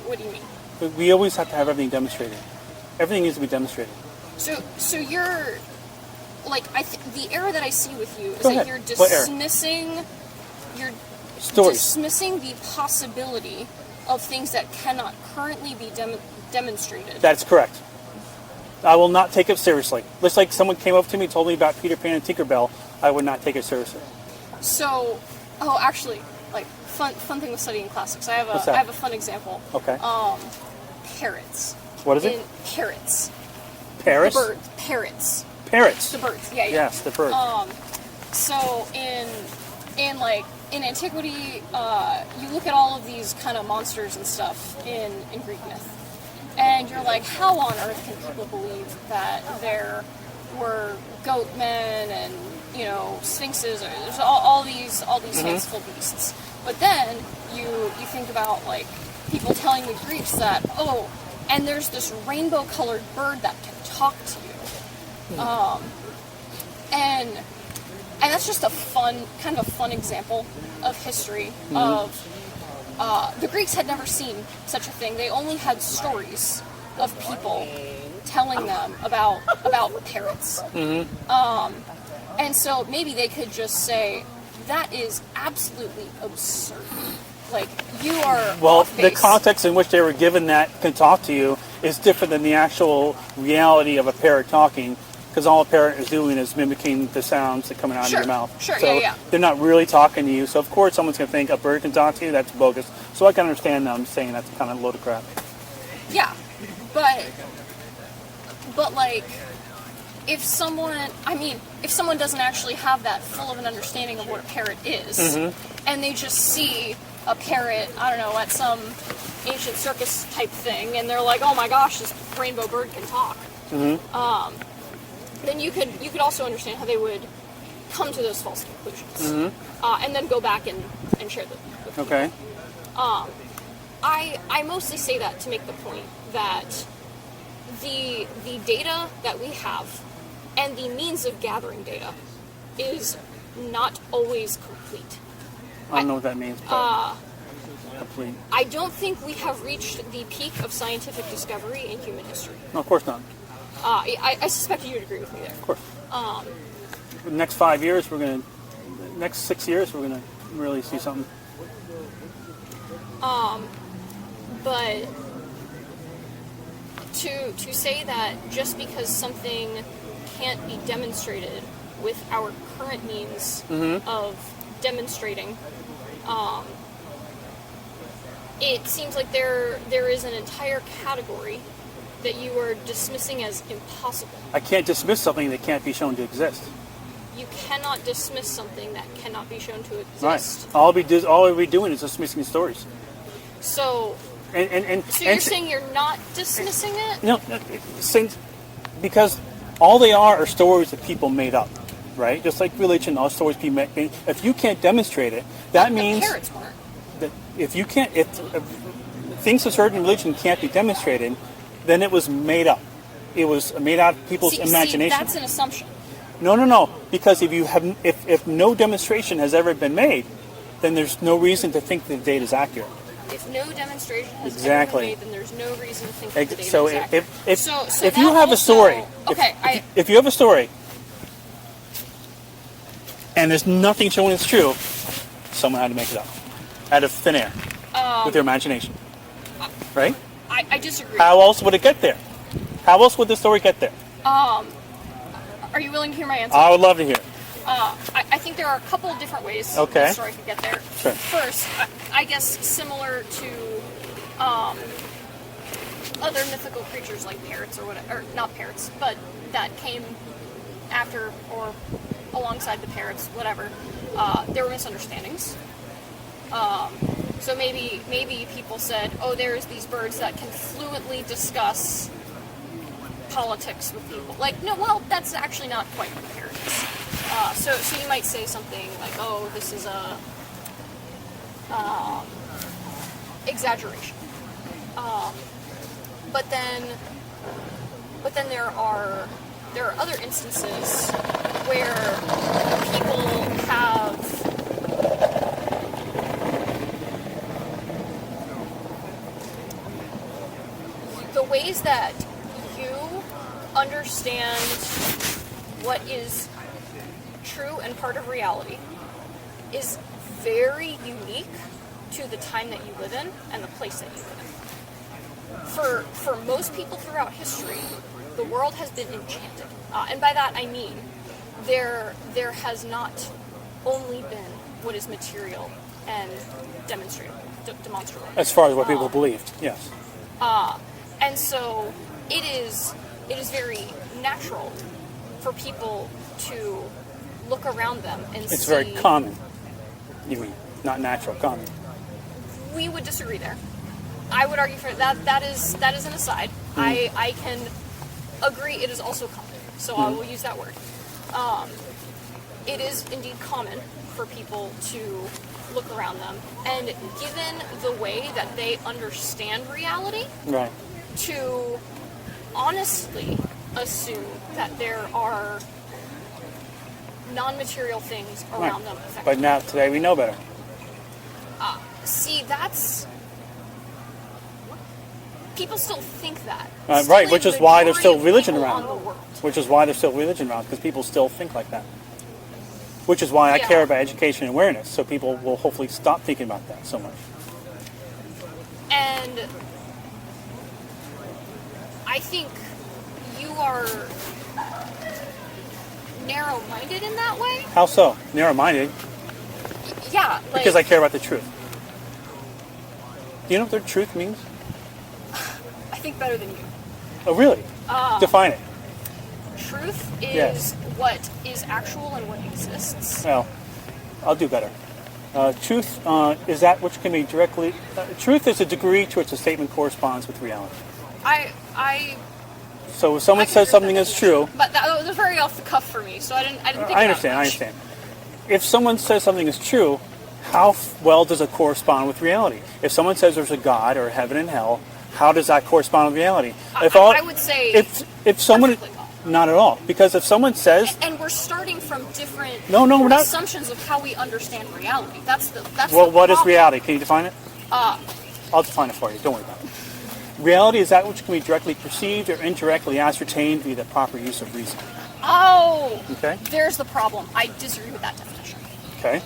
What do you mean? But we always have to have everything demonstrated. Everything needs to be demonstrated. So you're like the error that I see with you is Go that ahead. you're What error? dismissing the possibility of things that cannot currently be demonstrated. That's correct. I will not take it seriously. Just like someone came up to me and told me about Peter Pan and Tinkerbell, I would not take it seriously. So, actually, like fun thing with studying classics. I have a fun example. Okay. Parrots. What is it? Parrots. Paris? The birds. Parrots. Parrots. The birds. Yeah. Yes, the birds. So in antiquity, you look at all of these kind of monsters and stuff in Greek myth, and you're like, how on earth can people believe that there were goat men and sphinxes, or there's all these fanciful beasts? But then you think about like people telling the Greeks that and there's this rainbow-colored bird that can talk to you, and that's just a fun example of history of the Greeks had never seen such a thing. They only had stories of people telling them about parrots. And so maybe they could just say, that is absolutely absurd. Like, you are well, off base. the context in which they were given that can talk to you is different than the actual reality of a parrot talking, because all a parrot is doing is mimicking the sounds that are coming out Sure, of your mouth. sure, so yeah. they're not really talking to you. So of course someone's going to think a bird can talk to you. That's bogus. So I can understand them saying that's kind of a load of crap. Yeah, but like, if someone doesn't actually have that full of an understanding of what a parrot is, and they just see a parrot, I don't know, at some ancient circus type thing, and they're like, oh my gosh, this rainbow bird can talk. Then you could also understand how they would come to those false conclusions, and then go back and share them with people. Okay. I mostly say that to make the point that the data that we have and the means of gathering data is not always complete. I don't know what that means, but complete. I don't think we have reached the peak of scientific discovery in human history. No, of course not. I suspect you would agree with me there. Of course. The next 5 years, next 6 years, we're gonna really see something. But to say that just because something can't be demonstrated with our current means of demonstrating, it seems like there is an entire category that you are dismissing as impossible. I can't dismiss something that can't be shown to exist. You cannot dismiss something that cannot be shown to exist. Right. All we'll be doing is dismissing stories. So, And so you're saying you're not dismissing it? No, because all they are stories that people made up, right? Just like religion, all stories people made. If you can't demonstrate it, that means the parrots weren't. that if things of certain religion can't be demonstrated, then it was made up. It was made out of people's imagination. See, that's an assumption. No. Because if no demonstration has ever been made, then there's no reason to think that the data is accurate. If no demonstration has Exactly. ever been made, then there's no reason to think that the data So is accurate. if you have a story, if you have a story, and there's nothing showing it's true, someone had to make it up out of thin air with their imagination, right? I disagree. How else would it get there? How else would the story get there? Are you willing to hear my answer? I would love to hear. I think there are a couple of different ways Okay. the story could get there. Sure. First, I guess similar to other mythical creatures like parrots or whatever, or not parrots, but that came after or alongside the parrots, whatever. There were misunderstandings. So maybe people said, oh, there's these birds that can fluently discuss politics with people. Like, no, well, that's actually not quite what a parrot is. So you might say something like, oh, this is a exaggeration. But then there are other instances where people have the ways that you understand what is true and part of reality is very unique to the time that you live in and the place that you live in. For most people throughout history, the world has been enchanted. And by that I mean there has not only been what is material and demonstrable. As far as what people believed, yes. And so it is very natural for people to look around them and see. It's very common. You mean not natural, common. We would disagree there. I would argue for that. That is an aside. I can agree. It is also common. So I will use that word. It is indeed common for people to look around them, and given the way that they understand reality, Right. to honestly assume that there are non-material things around them. But now, today, we know better. See, that's... People still think that. Right, which is why there's still majority of religion people around. on the world. Which is why there's still religion around, because people still think like that. Which is why I Yeah. care about education and awareness, so people will hopefully stop thinking about that so much. And I think you are narrow-minded in that way. How so? Narrow-minded? Yeah, like, Because I care about the truth. Do you know what the truth means? I think better than you. Oh, really? Define it. Truth is Yes. what is actual and what exists. Well, I'll do better. Truth is that which can be directly... truth is a degree to which a statement corresponds with reality. I So if someone can says agree something with is that true... definition, but that was very off the cuff for me, so I didn't think I about it understand, I much. understand. If someone says something is true, how well does it correspond with reality? If someone says there's a God or heaven and hell, how does that correspond with reality? I would say if someone... perfectly well. Not at all. Because if someone says... And we're starting from different No, we're not. assumptions of how we understand reality. That's Well, the what is problem. reality? Can you define it? I'll define it for you. Don't worry about it. Reality is that which can be directly perceived or indirectly ascertained via the proper use of reason. Oh, Okay? there's the problem. I disagree with that definition. Okay?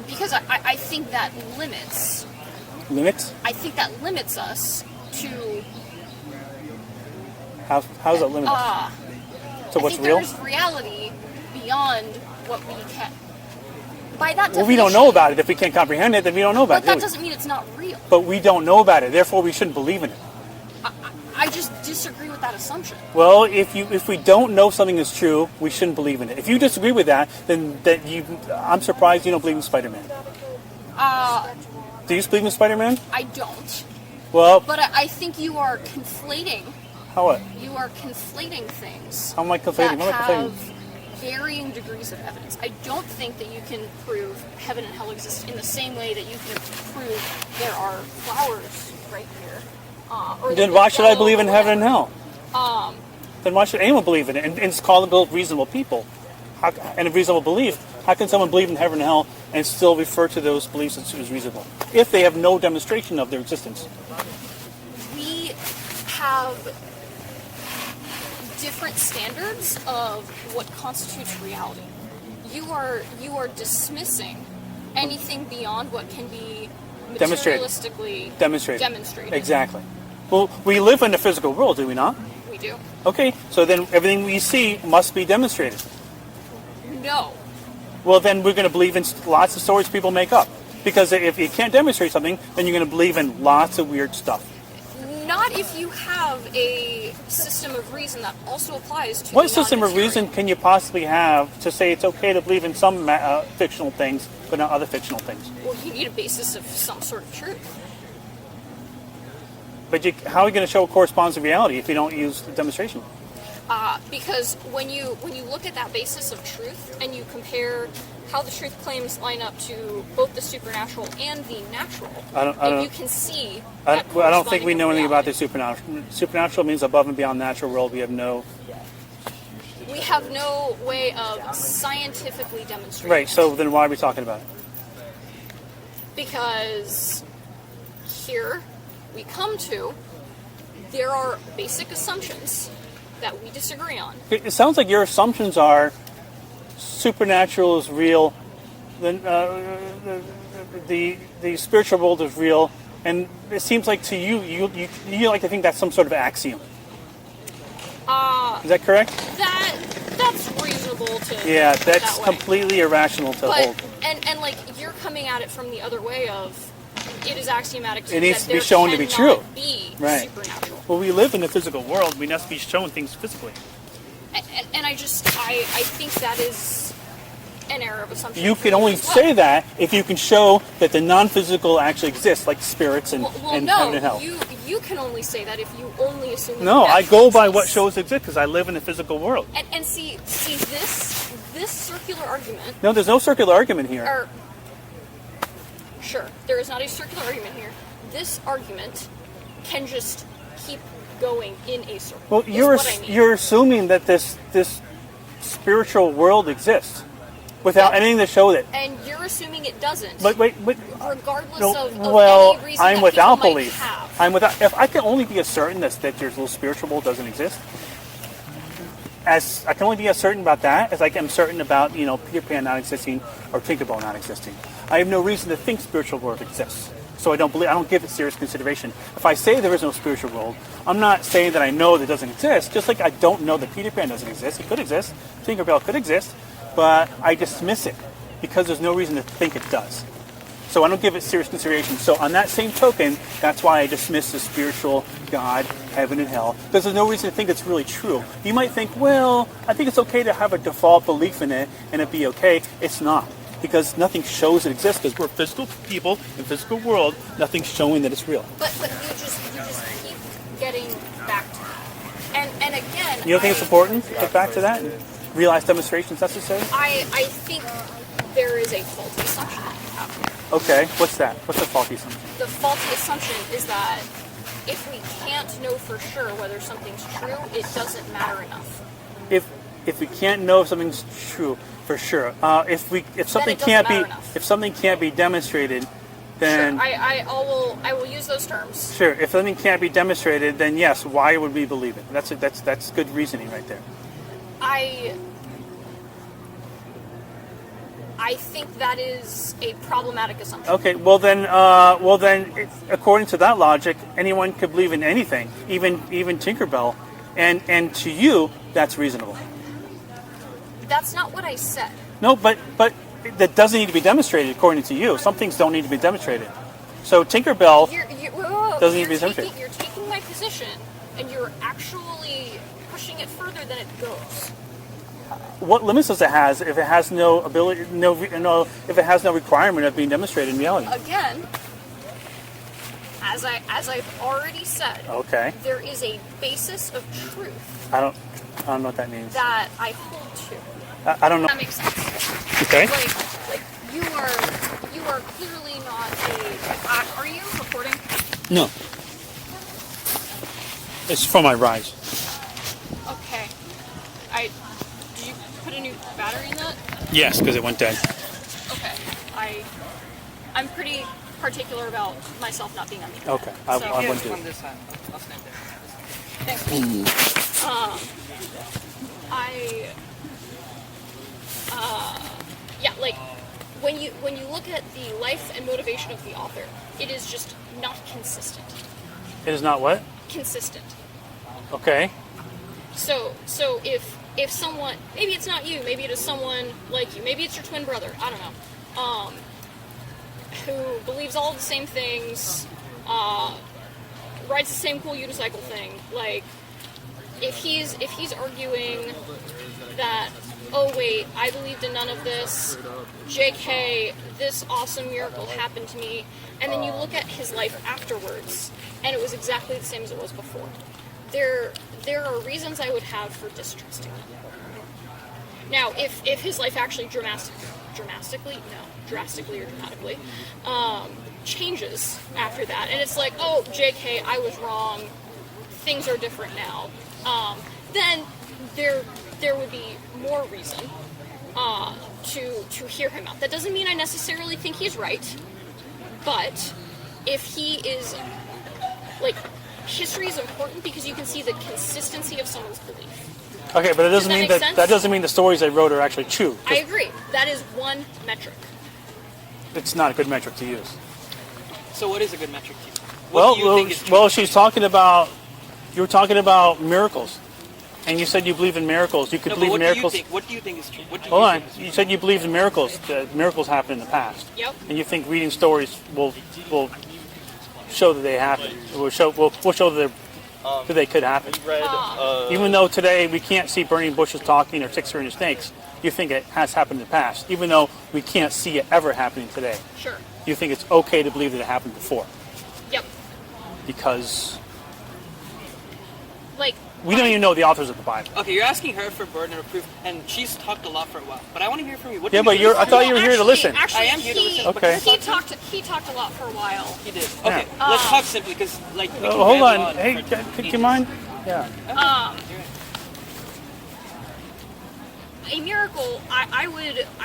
Because I think that limits. Limits? I think that limits us to. How does that limit us? So I what's think real? there's reality beyond what we can. By that definition. Well, we don't know about it. If we can't comprehend it, then we don't know about But that it, do we? doesn't mean it's not real. But we don't know about it. Therefore, we shouldn't believe in it. I just disagree with that assumption. Well, if we don't know something is true, we shouldn't believe in it. If you disagree with that, then I'm surprised you don't believe in Spider-Man. Do you believe in Spider-Man? I don't. Well, But I think you are conflating. how what? You are conflating things. How am I conflating? That What am I have conflating? varying degrees of evidence. I don't think that you can prove heaven and hell exist in the same way that you can prove there are flowers right here. Or Then that why should I yellow believe in or heaven and whatever. hell? Then why should anyone believe in it? And it's called reasonable people. And a reasonable belief. How can someone believe in heaven and hell and still refer to those beliefs as reasonable if they have no demonstration of their existence? We have different standards of what constitutes reality. You are dismissing anything beyond what can be Demonstrated. materialistically Demonstrated. Exactly. Well, we live in a physical world, do we not? We do. Okay, so then everything we see must be demonstrated. No. Well, then we're going to believe in lots of stories people make up. Because if you can't demonstrate something, then you're going to believe in lots of weird stuff. Not if you have a system of reason that also applies to What the system of non-material. reason can you possibly have to say it's okay to believe in some fictional things, but not other fictional things? Well, you need a basis of some sort of truth. But how are you going to show it corresponds to reality if you don't use the demonstration? Because when you look at that basis of truth and you compare how the truth claims line up to both the supernatural and the natural, you can see. I don't think we know anything about the this. supernatural. Supernatural means above and beyond the natural world. We have no... We have no way of scientifically demonstrating. Right, so then why are we talking about it? Because here we come to, there are basic assumptions that we disagree on. It sounds like your assumptions are supernatural is real, then the spiritual world is real, and it seems like to you like to think that's some sort of axiom. Is that correct? That's reasonable to Yeah, think that's that way. completely irrational to hold. But and like you're coming at it from the other way of it is axiomatic It needs that to be there shown to be cannot true. Be Right. supernatural. Well, we live in the physical world. We must be shown things physically. And I think that is an error of assumption. You for can only as well. say that if you can show that the non-physical actually exists, like spirits and, Well, and no, heaven and hell. you can only say that if you only assume. That No, the I natural go by what exists. shows exist because I live in the physical world. And see this circular argument. No, there's no circular argument here. Or sure, there is not a circular argument here. This argument can just keep going in a circle. Well, is you're what I mean. you're assuming that this spiritual world exists without anything to show that. And you're assuming it doesn't. But regardless no, of well, any reason I'm that without people might belief. have. I'm without. If I can only be as certain that there's little spiritual world doesn't exist, as I can only be as certain about that as I am certain about Peter Pan not existing or Tinkerbell not existing. I have no reason to think spiritual world exists. So I don't give it serious consideration. If I say there is no spiritual world, I'm not saying that I know that it doesn't exist, just like I don't know that Peter Pan doesn't exist. It could exist. Tinkerbell could exist, but I dismiss it because there's no reason to think it does. So I don't give it serious consideration. So on that same token, that's why I dismiss the spiritual God, heaven and hell, because there's no reason to think it's really true. You might think, well, I think it's okay to have a default belief in it and it be okay. It's not, because nothing shows it exists, because we're physical people in a physical world, nothing's showing that it's real. But you just keep getting back to that. And again, You don't think it's important to get back to that and realize demonstrations necessary? I think there is a faulty assumption out here. Okay, what's that? What's the faulty assumption? The faulty assumption is that if we can't know for sure whether something's true, it doesn't matter enough. If we can't know if something's true for sure, if something can't be demonstrated, then sure, I will use those terms. sure. If something can't be demonstrated, then yes, why would we believe it? That's good reasoning right there. I think that is a problematic assumption. Okay, well then, according to that logic, anyone could believe in anything, even Tinkerbell, and to you, that's reasonable. That's not what I said. No, but that doesn't need to be demonstrated according to you. Some things don't need to be demonstrated. So Tinkerbell doesn't need to be demonstrated. You're taking my position, and you're actually pushing it further than it goes. What limits does it has if it has no ability, if it has no requirement of being demonstrated in reality? Again, as I've already said, Okay. there is a basis of truth I don't know what that means. that I hold to. I don't know. That makes sense. Okay. Like you are clearly not a. Are you recording? No. It's from my rise. Okay. Did you put a new battery in that? Yes, because it went dead. Okay. I'm pretty particular about myself not being on the Okay, I So- went to. On this side. I'll stand there. Thanks. Yeah, like when you look at the life and motivation of the author, it is just not consistent. It is not what? Consistent. Okay. So if someone, maybe it's not you, maybe it is someone like you, maybe it's your twin brother, I don't know, who believes all the same things, rides the same cool unicycle thing. Like, if he's arguing that, oh wait, I believed in none of this, JK, this awesome miracle happened to me, and then you look at his life afterwards, and it was exactly the same as it was before. There are reasons I would have for distrusting him. Now, if his life actually drastically or dramatically, changes after that, and it's like, oh, JK, I was wrong, things are different now, then there would be more reason to hear him out. That doesn't mean I necessarily think he's right, but if he is, like, history is important because you can see the consistency of someone's belief. Okay, but it doesn't that mean make that sense? doesn't mean the stories they wrote are actually true. I agree. That is one metric. It's not a good metric to use. So what is a good metric to you? What do you think is true? Well, she's talking about. You were talking about miracles, and you said you believe in miracles. You could No, but believe what in miracles. do you think? What do you think is true? What do you Hold on. think is true? You said you believed in miracles. That miracles happened in the past. Yep. And you think reading stories will show that they happened. Will show that they could happen. Even though today we can't see burning bushes talking or six-eared snakes, you think it has happened in the past. Even though we can't see it ever happening today, Sure. you think it's okay to believe that it happened before Yep. because Like, we don't even know the authors of the Bible. Okay, you're asking her for burden of proof, and she's talked a lot for a while. But I want to hear from you. What Yeah, do but you think I is thought true? you were here to listen. Actually, I am here to listen, but Okay. He talked a lot for a while. He did. Okay, let's talk simply, because like we can Hold ramble on. Hey, for could you ages. mind? Yeah. A miracle, I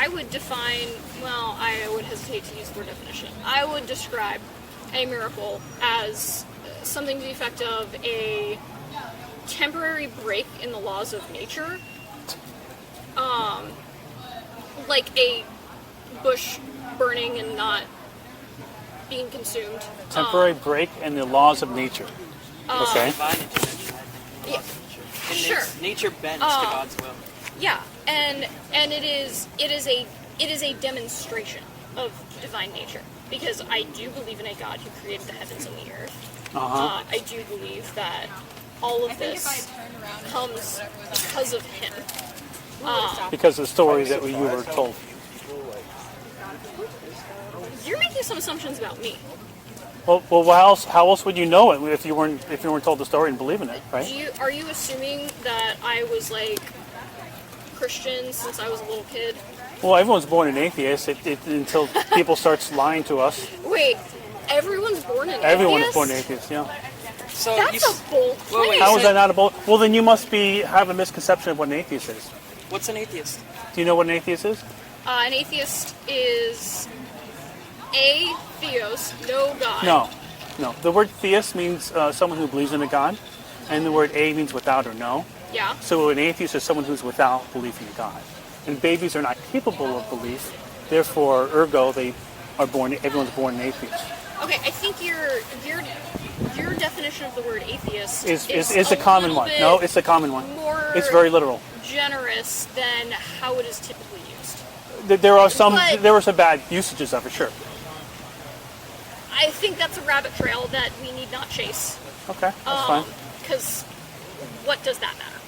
would define, well, I would hesitate to use the word definition. I would describe a miracle as something to the effect of a temporary break in the laws of nature. Like a bush burning and not being consumed. Temporary break in the laws of nature. Okay. Divine intervention. Yeah, And sure. nature bends to God's will. Yeah, and it is a demonstration of divine nature, because I do believe in a God who created the heavens and the earth. I do believe that all of this comes because of him. Because of the story that you were told. You're making some assumptions about me. Well, how else would you know it if you weren't told the story and believe in it, right? Are you assuming that I was like Christian since I was a little kid? Well, everyone's born an atheist until people start lying to us. Wait, everyone's born an Everyone is atheist? born an atheist, yeah. So That's a bold claim. wait, How is that not a bold? Well, then you must have a misconception of what an atheist is. what's an atheist? Do you know what an atheist is? An atheist is theos, no God. No. The word theist means someone who believes in a God, and the word a means without or no. Yeah. So an atheist is someone who's without belief in God. And babies are not capable of belief, therefore, ergo, everyone's born an atheist. Okay, I think your definition of the word atheist is a common one. No, it's a common one. More It's very literal. generous than how it is typically used. There are some bad usages of it, sure. I think that's a rabbit trail that we need not chase. Okay, that's fine. Because what does that matter?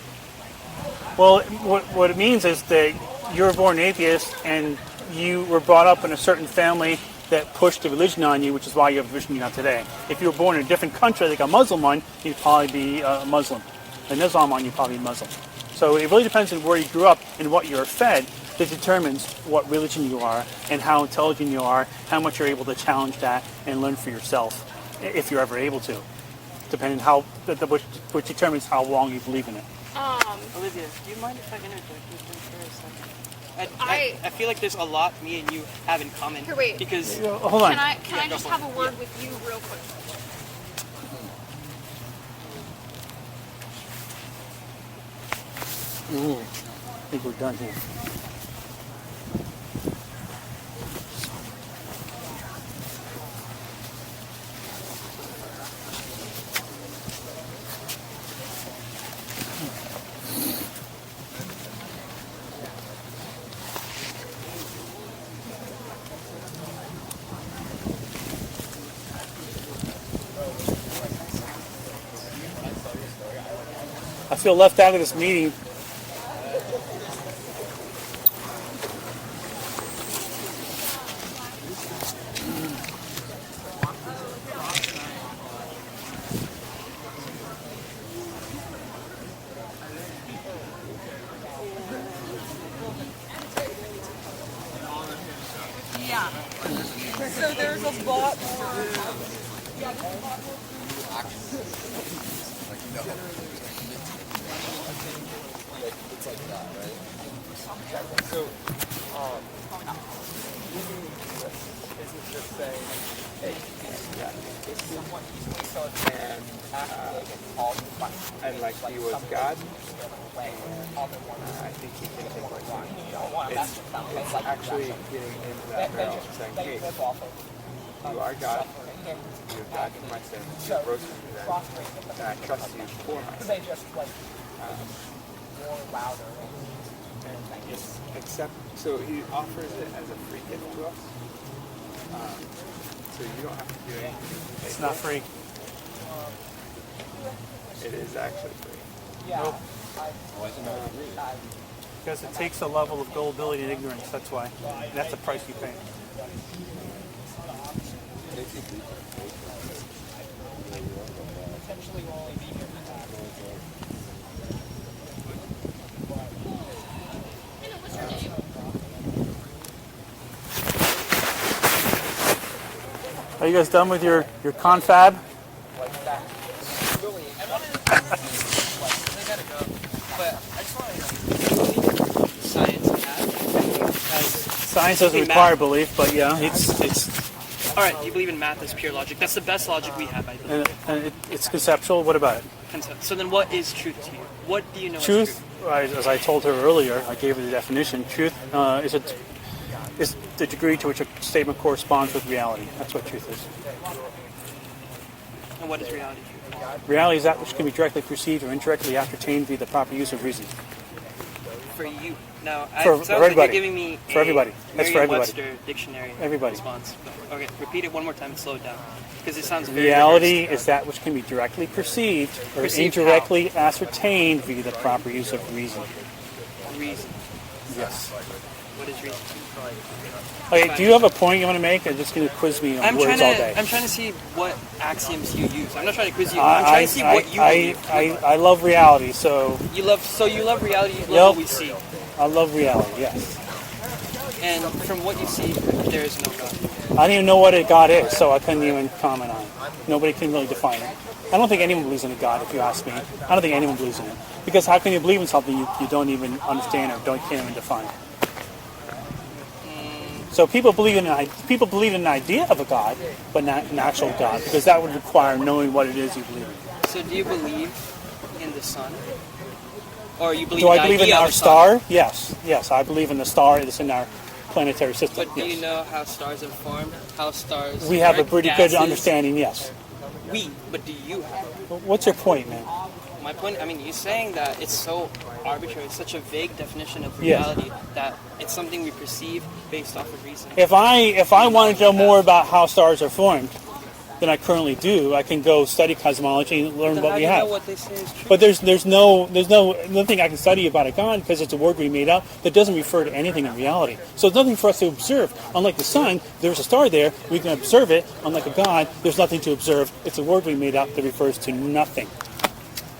Well, what it means is that you're born an atheist and you were brought up in a certain family that pushed the religion on you, which is why you have the religion you have today. If you were born in a different country, like a Muslim one, you'd probably be a Muslim. An Islam one, you'd probably be Muslim. So it really depends on where you grew up and what you're fed that determines what religion you are and how intelligent you are, how much you're able to challenge that and learn for yourself, if you're ever able to, depending which determines how long you believe in it. Olivia, do you mind if I interject with you for a second? I feel like there's a lot me and you have in common. Here, wait. Because Hold on. Can I just have a word with you real quick? I think we're done here. I feel left out of this meeting. So there's a lot more. So, isn't just saying, hey, it's someone and like he was God. I think he can take what it's actually getting into that realm, saying, hey, you are God. You have died for my sins. You rose from the dead. And I trust you for my sins. And just accept. So he offers it as a free gift to us. So you don't have to do anything. It's not free. It is actually free. Nope. Because it takes a level of gullibility and ignorance, that's why. That's the price you pay. Are you guys done with your confab? Science doesn't require belief, but yeah, it's. all right, you believe in math as pure logic. That's the best logic we have, I believe. And it's conceptual. What about it? So then, what is truth to you? What do you know? Truth, as I told her earlier, I gave her the definition. Truth is is the degree to which a statement corresponds with reality. That's what truth is. And what is reality? Reality is that which can be directly perceived or indirectly ascertained via the proper use of reason. For you. Now, For it sounds everybody. like you're giving me For everybody. That's for everybody. Merriam-Webster dictionary Everybody. response. Okay, repeat it one more time and slow it down. Because it sounds very Reality rehearsed. is that which can be directly perceived or Perceived indirectly ascertained via the proper use of reason. Reason. Yes. What is reason? Okay, do you have a point you want to make, or just going to quiz me on words all day? I'm trying to see what axioms you use. I'm not trying to quiz you. I'm trying to see what you believe. I love reality, so You love reality. You love Yep. what we see. I love reality, yes. And from what you see, there is no God. I don't even know what a God is, so I couldn't even comment on it. Nobody can really define it. I don't think anyone believes in a God, if you ask me. I don't think anyone believes in it. Because how can you believe in something you don't even understand or can't even define? So people believe in an idea of a God, but not an actual God, because that would require knowing what it is you believe in. So do you believe in the sun? Or you believe Do in I the believe in idea of our the sun? star? Yes. I believe in the star that's in our planetary system. But do yes. you know how stars are formed? How stars We have a work, pretty gases? good understanding, yes. But do you have it? What's your point, man? My point, I mean, you're saying that it's so arbitrary, it's such a vague definition of Yes. reality that it's something we perceive based off of reason. If I wanted to know more about how stars are formed than I currently do, I can go study cosmology and learn Then what how we do you have. know what they say is true? But there's nothing I can study about a God because it's a word we made up that doesn't refer to anything in reality. So it's nothing for us to observe. Unlike the sun, there's a star there, we can observe it. Unlike a God, there's nothing to observe. It's a word we made up that refers to nothing.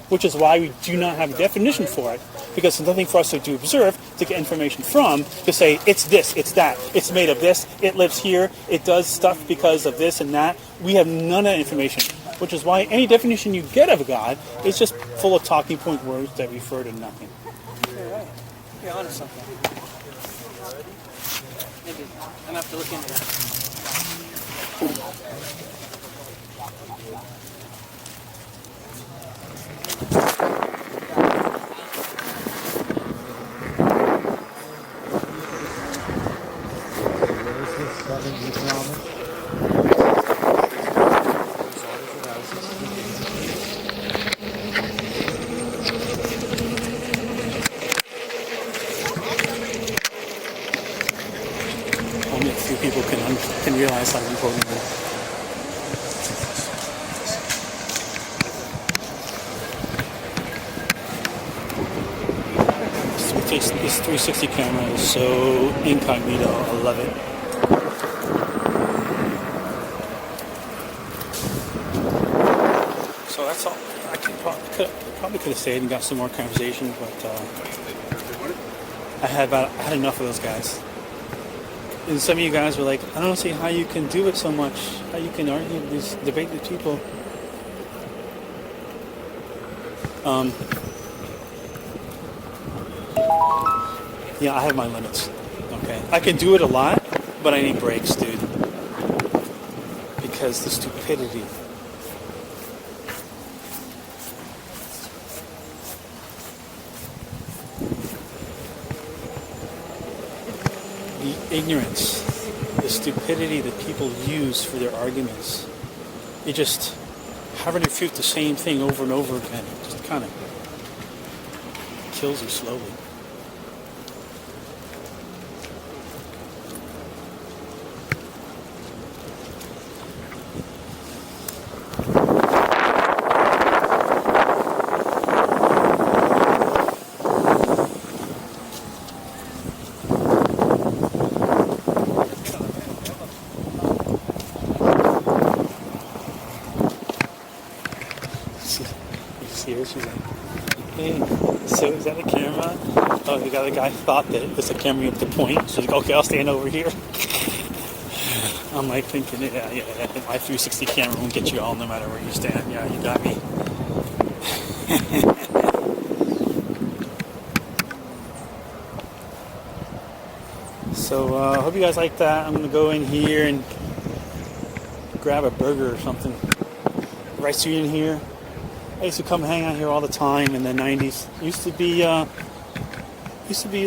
Which is why we do not have a definition for it, because there's nothing for us to observe, to get information from, to say it's this, it's that, it's made of this, it lives here, it does stuff because of this and that. We have none of that information, which is why any definition you get of a God is just full of talking point words that refer to nothing. You're right. You're onto something. Maybe. I'm going to have to look into that. Only a few people can realize how important it is. This 360 camera is so incognito. I love it. So that's all. I probably could have stayed and got some more conversation, but I had enough of those guys. And some of you guys were like, I don't see how you can do it so much. How you can argue these, debate with people. Yeah, I have my limits. Okay, I can do it a lot, but I need breaks, dude. Because the stupidity. The ignorance, the stupidity that people use for their arguments. You just having to refute the same thing over and over again. It just kind of kills you slowly. She's like, hey, so is that a camera? Oh, the other guy thought that it was a camera up to point. So he's like, okay, I'll stand over here. I'm like thinking, yeah, my 360 camera won't get you all no matter where you stand. Yeah, you got me. So I hope you guys like that. I'm going to go in here and grab a burger or something. Rice in here. I used to come hang out here all the time in the 90s. Used to be a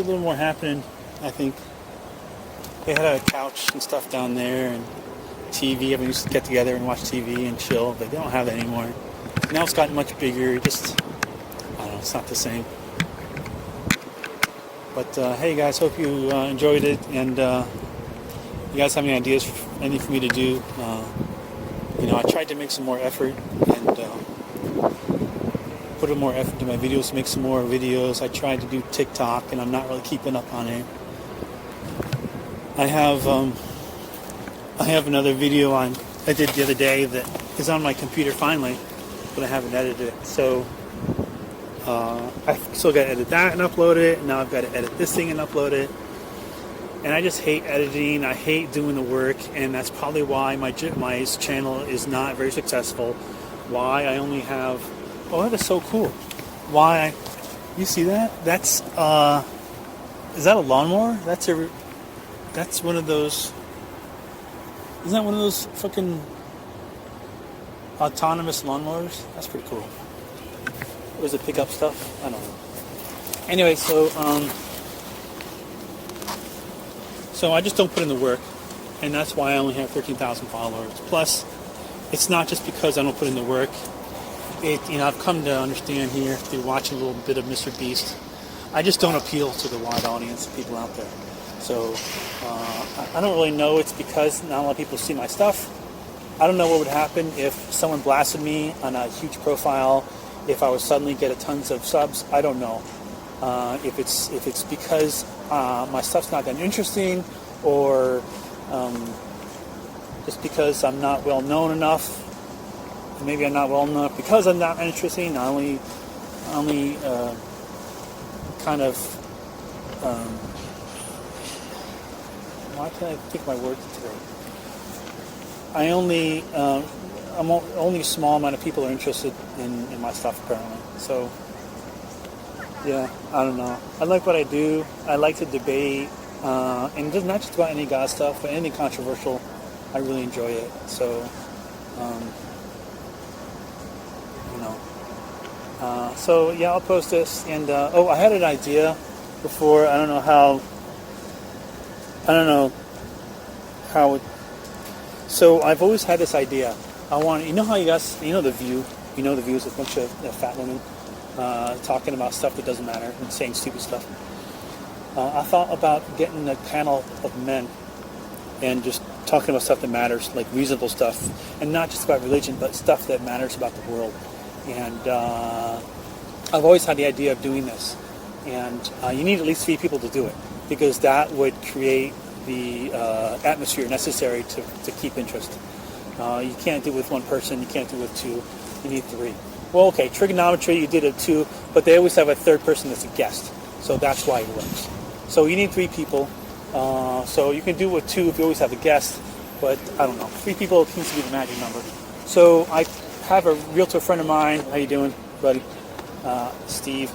little more happening, I think. They had a couch and stuff down there, and TV. Everyone used to get together and watch TV and chill, but they don't have that anymore. Now it's gotten much bigger. Just, I don't know, it's not the same. But hey guys, hope you enjoyed it, and you guys have any ideas, anything for me to do? I tried to make some more effort and put more effort into my videos, make some more videos. I tried to do TikTok, and I'm not really keeping up on it. I have another video I did the other day that is on my computer finally, but I haven't edited it. So I still got to edit that and upload it, and now I've got to edit this thing and upload it. And I just hate editing. I hate doing the work, and that's probably why my channel is not very successful. Why I only have, oh, that is so cool. Why, you see that? That's is that a lawnmower? That's one of those. Isn't that one of those fucking autonomous lawnmowers? That's pretty cool. Or does it pick up stuff? I don't know. Anyway, so I just don't put in the work, and that's why I only have 13,000 followers. Plus, it's not just because I don't put in the work. I've come to understand here through watching a little bit of Mr. Beast, I just don't appeal to the wide audience of people out there. So I don't really know. It's because not a lot of people see my stuff. I don't know what would happen if someone blasted me on a huge profile, if I would suddenly get tons of subs. I don't know. If it's because my stuff's not that interesting, or just because I'm not well known enough. Maybe I'm not well known enough because I'm not interesting. I only kind of why can't I pick my words today? Only a small amount of people are interested in my stuff apparently. So yeah, I don't know. I like what I do. I like to debate, and it's not just about any God stuff, but anything controversial. I really enjoy it. So, so yeah, I'll post this. And I had an idea before. I don't know how. So I've always had this idea. I want, how you guys, The View. The View is a bunch of fat women talking about stuff that doesn't matter and saying stupid stuff. I thought about getting a panel of men and just talking about stuff that matters, like reasonable stuff, and not just about religion, but stuff that matters about the world. And I've always had the idea of doing this. And you need at least 3 people to do it, because that would create the atmosphere necessary to keep interest. You can't do it with one person, you can't do it with 2, you need 3. Well, okay, trigonometry, you did it 2, but they always have a third person that's a guest, so that's why it works. So you need 3 people, so you can do it with 2 if you always have a guest, but I don't know, 3 people seems to be the magic number. So I have a realtor friend of mine. How you doing, buddy? Steve.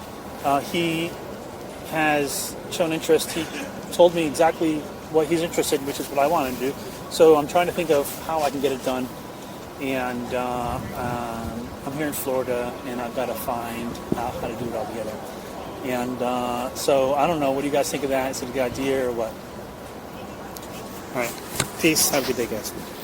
He has shown interest. He told me exactly what he's interested in, which is what I want to do. So I'm trying to think of how I can get it done. And I'm here in Florida, and I've got to find out how to do it all together. And so I don't know. What do you guys think of that? Is it a good idea or what? All right. Peace. Have a good day, guys.